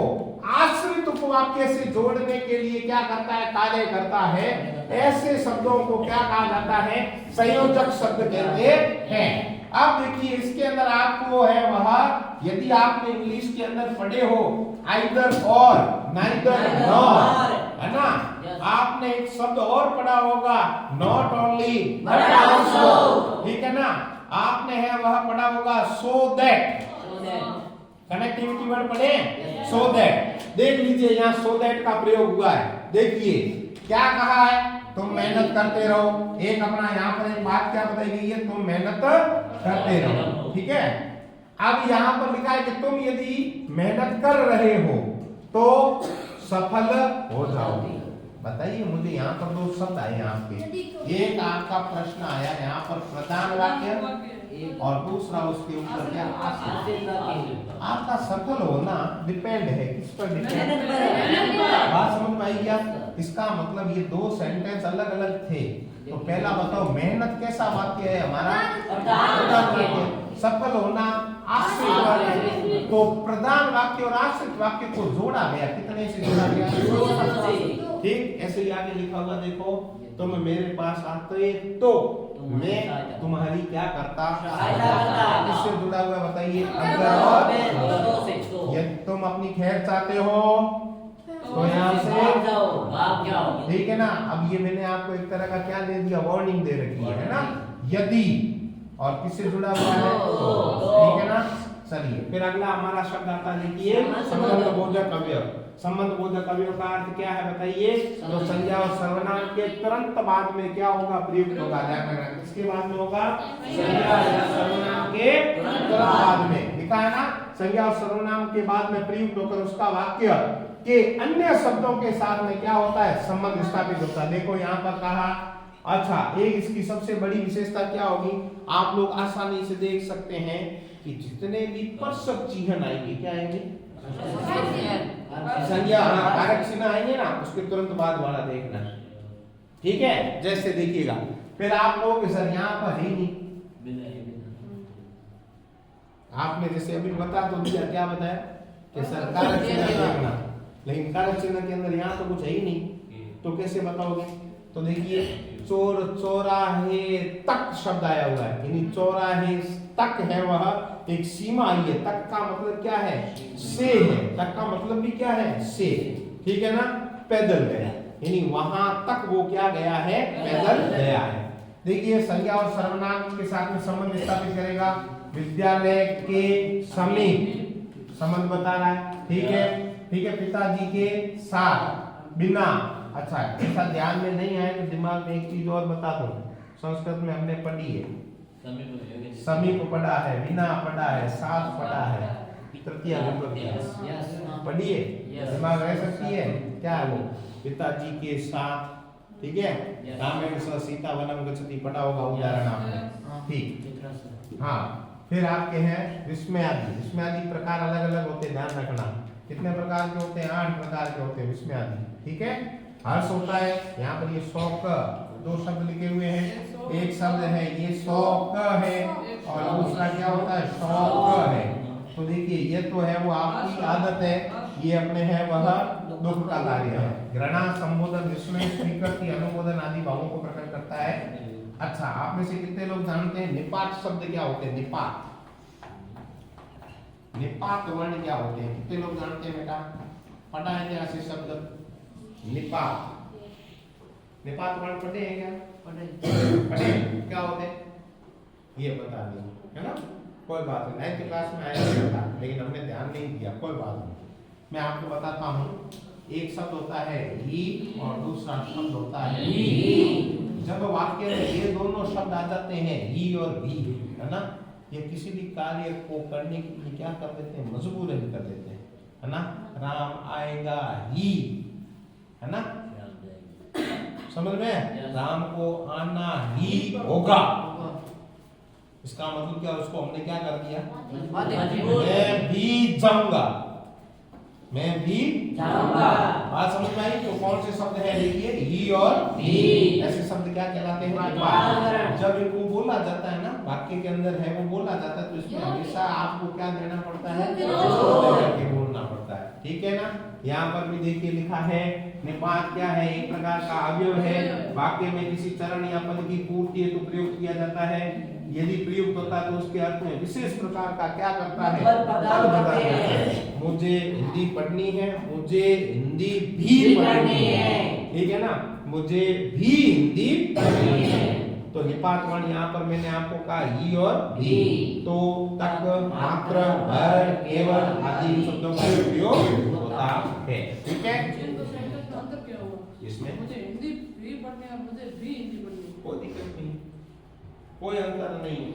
Speaker 1: आश्रित उपवाक्य से जोड़ने के लिए क्या करता है, कार्य करता है, ऐसे शब्दों को क्या कहा जाता है, संयोजक शब्द कहते हैं। अब देखिए इसके अंदर आपको है वह, यदि आपने इंग्लिश के अंदर पढ़े हो आइदर और, नाइदर नॉर, है ना। आपने एक शब्द और पढ़ा होगा, नॉट ओनली बट आल्सो, ठीक है ना। आपने है वह पढ़ा होगा सो दैट, कनेक्टिविटी वर्ड पढ़े, सो दैट। देख लीजिए यहाँ सो दैट का प्रयोग हुआ है, देखिए क्या कहा है, तुम मेहनत करते रहो। एक अपना यहाँ पर एक बात क्या बताई गई है, तुम मेहनत करते रहो, ठीक है। अब यहाँ पर लिखा है कि तुम यदि मेहनत कर रहे हो तो सफल हो जाओगे। बताइए मुझे, यहाँ पर 2 शब्द आए हैं आपके। एक आपका प्रश्न आया यहाँ पर प्रधान वाक्य, और दूसरा उसके ऊपर क्या, आश्रित। आपका सफल होना डिपेंड है, किस पर डिपेंड, बात समझ में आई क्या। इसका मतलब ये 2 सेंटेंस अलग अलग थे। तो पहला बताओ, मेहनत कैसा वाक्य है हमारा, प्रधान वाक्य। सफल होना आश्रित वाक्य। तो प्रधान वाक्य और आश्रित वाक्य को जोड़ा गया, कितने से जोड़ा गया, ठीक। ऐसे ही आगे लिखा हुआ देखो, तुम मेरे पास आते तो मैं तुम्हारी क्या करता,
Speaker 3: सहायता करता।
Speaker 1: किससे जुड़ा हुआ है बताइए,
Speaker 3: अगर
Speaker 1: अगर
Speaker 3: और
Speaker 1: और।
Speaker 3: दो से दो।
Speaker 1: यदि तुम अपनी खैर चाहते हो तो यहाँ से
Speaker 3: भाग जाओ।
Speaker 1: ठीक है ना। अब ये मैंने आपको एक तरह का क्या दे दिया, वार्निंग दे रखी है ना। यदि और किससे जुड़ा हुआ है,
Speaker 3: तो।
Speaker 1: ठीक है ना। चलिए फिर अगला हमारा शब्द आता है, देखिए संबंध बोधक अवयव। संबंध बोधक अवयव का अर्थ क्या है बताइए, तो संज्ञा और सर्वनाम के तुरंत बाद में क्या होगा, प्रयुक्त होगा। ध्यान रखना किसके बाद में होगा, संज्ञा या सर्वनाम के तुरंत बाद में। लिखा है ना, संज्ञा और सर्वनाम के बाद में प्रयुक्त होकर उसका वाक्य के अन्य शब्दों के साथ में क्या होता है, संबंध स्थापित होता है। देखो यहाँ पर कहा, अच्छा एक इसकी सबसे बड़ी विशेषता क्या होगी, आप लोग आसानी से देख सकते हैं कि जितने भी स्पर्शक चिन्ह आएंगे, क्या आएंगे, संज्ञा कारक चिन्ह आएंगे ना, उसके तुरंत बाद वाला देखना, ठीक है। जैसे देखिएगा, फिर आप लोग सर यहाँ पर ही नहीं, आपने जैसे अभी बता तो दिया, क्या बताया कि सर कारक चिन्ह देखना, लेकिन कारक चिन्ह के अंदर यहाँ तो कुछ है ही नहीं, तो कैसे बताओगे। तो देखिए चोर चौराहे तक शब्द आया हुआ है, यानी चौराहे तक है वह एक सीमा आई है। तक का मतलब क्या है, से है। तक का मतलब भी क्या है, से, ठीक है ना। पैदल गया, यानी वहां तक वो क्या गया है, पैदल गया है। देखिए संज्ञा और सर्वनाम के साथ में संबंध स्थापित करेगा, विद्यालय के समीप संबंध बता रहा है, ठीक है, ठीक है। पिताजी के साथ, बिना। अच्छा ऐसा ध्यान में नहीं आए तो दिमाग में एक चीज और बता दूं, संस्कृत में हमने पढ़ी है, समीप पढ़ा है, बिना पढ़ा है, साथ पढ़ा है, तृतीय विभक्ति पढ़िए, दिमाग रह सकती है। क्या है वो, पिताजी के साथ, ठीक है। रामेण स सीता वनम गच्छति पढ़ा होगा उदाहरण आपने, ठीक। हाँ फिर आपके हैं विस्मयादि। विस्मयादि प्रकार अलग अलग होते हैं, ध्यान रखना। कितने प्रकार के होते हैं, 8 प्रकार के होते हैं विस्मयादि, ठीक है। हर्ष होता है, यहाँ पर ये शौक, 2 शब्द लिखे हुए हैं, एक शब्द है ये शौक है और दूसरा क्या होता है, शौक है। तो देखिए ये तो है वो आपकी आदत है, ये अपने है वह दुख का कार्य है। घृणा, संबोधन, विस्मय, स्वीकृति, अनुमोदन आदि भावों को प्रकट करता है। अच्छा आप में से कितने लोग जानते हैं निपात शब्द क्या होते हैं, निपात, निपात वर्ण क्या होते हैं, कितने लोग जानते हैं बेटा, पढ़ा है क्या ऐसे शब्द, निपात, निपात वर्ण पढ़े हैं क्या, पढ़े क्या होते हैं, ये बता दीजिए, है ना। कोई बात नहीं, 9th क्लास में आया था लेकिन हमने ध्यान नहीं दिया, कोई बात नहीं। मैं आपको बताता हूँ, एक शब्द होता है ही और दूसरा शब्द होता है ही। जब वाक्य में ये दोनों शब्द आ जाते हैं ही और भी, है ना, ये किसी भी कार्य को करने के लिए क्या कर देते हैं, मजबूर कर देते हैं, है ना। राम आएगा ही, है ना, समझ में, राम को आना ही होगा। इसका मतलब क्या, उसको हमने क्या कर दिया, मैं भी जाऊंगा, मैं भी
Speaker 3: जाऊंगा।
Speaker 1: बात समझ में आई। तो कौन से शब्द है, देखिए ही और भी, ऐसे शब्द क्या कहलाते हैं, जब इनको बोला जाता है ना, वाक्य के अंदर है वो बोला जाता है, तो इसमें हमेशा आपको क्या देना पड़ता है, करके बोलना पड़ता है, ठीक है ना। यहाँ पर भी देखिए लिखा है, निपात क्या है, एक प्रकार का अवयव है, वाक्य में किसी चरण या पद की पूर्ति हेतु प्रयोग किया जाता है। यदि प्रयुक्त होता है तो उसके अर्थ में विशेष प्रकार का क्या करता है, पद बदलता है। मुझे हिंदी पढ़नी है, मुझे हिंदी भी पढ़नी है, ठीक है ना, मुझे भी हिंदी पढ़नी है। तो निपात वर्ण यहाँ पर मैंने आपको कहा ही और भी, तो तक, मात्र, भर, केवल आदि शब्दों का प्रयोग होता है, ठीक है।
Speaker 2: अंतर क्या हुआ
Speaker 1: इसमें
Speaker 2: मुझे हिंदी भी पढ़नी है, मुझे भी हिंदी पढ़नी है,
Speaker 1: कोई दिक्कत नहीं, कोई अंतर नहीं।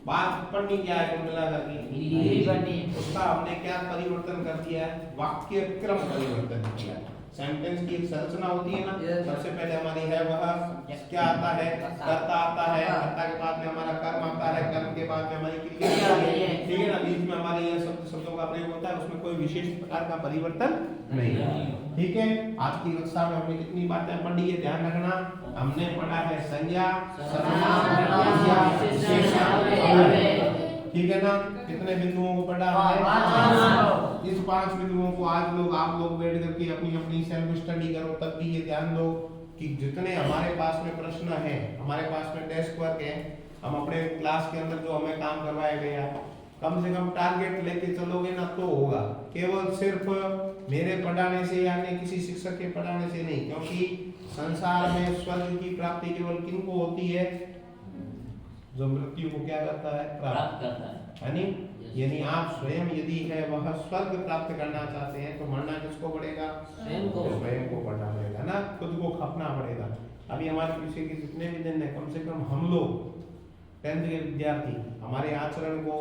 Speaker 1: बात पढ़नी क्या है, कुल मिलाकर
Speaker 3: हिंदी पढ़नी है।
Speaker 1: उसका हमने क्या परिवर्तन कर दिया है, वाक्य क्रम परिवर्तन किया है। सेंटेंस की एक संरचना होती है ना, सबसे पहले हमारी है वह क्या आता है, कर्ता आता है, कर्ता के बाद में हमारा कर्म आता है, कर्म के बाद में हमारी क्रिया आती है, ठीक है ना। बीच में हमारे ये शब्दों का प्रयोग होता है, उसमें कोई विशेष प्रकार का परिवर्तन नहीं है, ठीक है। आज की कक्षा में हमने कितनी बातें पढ़ी है, ध्यान रखना। हमने पढ़ा है संज्ञा, सर्वनाम, विशेषण, ठीक है ना। कितने बिंदुओं को पढ़ा है, इस 5 बिंदुओं को आज लोग आप लोग बैठ करके अपनी अपनी सेल्फ स्टडी करो, तब भी ये ध्यान दो कि जितने हमारे पास में प्रश्न है, हमारे पास में टेस्ट वर्क है, हम अपने क्लास के अंदर जो हमें काम करवाया गया, कम से कम टारगेट लेके चलोगे ना तो होगा। केवल सिर्फ मेरे पढ़ाने से या किसी शिक्षक के पढ़ाने से नहीं, क्योंकि संसार में स्वर्ग की प्राप्ति केवल किनको होती है? जो मृत्यु को क्या करता है?
Speaker 3: प्राप्त करता है।
Speaker 1: यानी आप स्वयं यदि है वह स्वर्ग प्राप्त करना चाहते हैं तो मरना किसको पड़ेगा?
Speaker 3: स्वयं को।
Speaker 1: स्वयं को पढ़ना पड़ेगा ना, खुद को खपना पड़ेगा। अभी हमारे पीछे के जितने भी दिन है, कम से कम हम लोग 10th के विद्यार्थी हमारे आचरण को,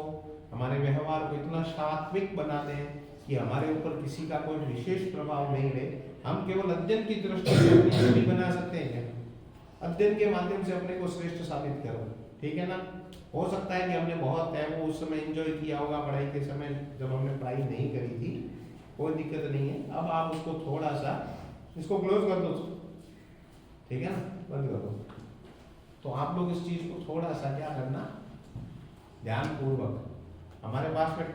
Speaker 1: हमारे व्यवहार को इतना सात्विक बना दें कि हमारे ऊपर किसी का कोई विशेष प्रभाव नहीं रहे। हम केवल अध्ययन की दृष्टि से अपनी छवि बना सकते हैं क्या? अध्ययन के माध्यम से अपने को श्रेष्ठ साबित करो, ठीक है ना। हो सकता है कि हमने बहुत टाइम वो उस समय एंजॉय किया होगा पढ़ाई के समय, जब हमने पढ़ाई नहीं करी थी, कोई दिक्कत नहीं है। अब आप उसको थोड़ा सा, इसको क्लोज कर दो, ठीक है ना, बंद कर दो। तो आप लोग इस चीज को थोड़ा सा क्या करना, ध्यान पूर्वक, हमारे पास में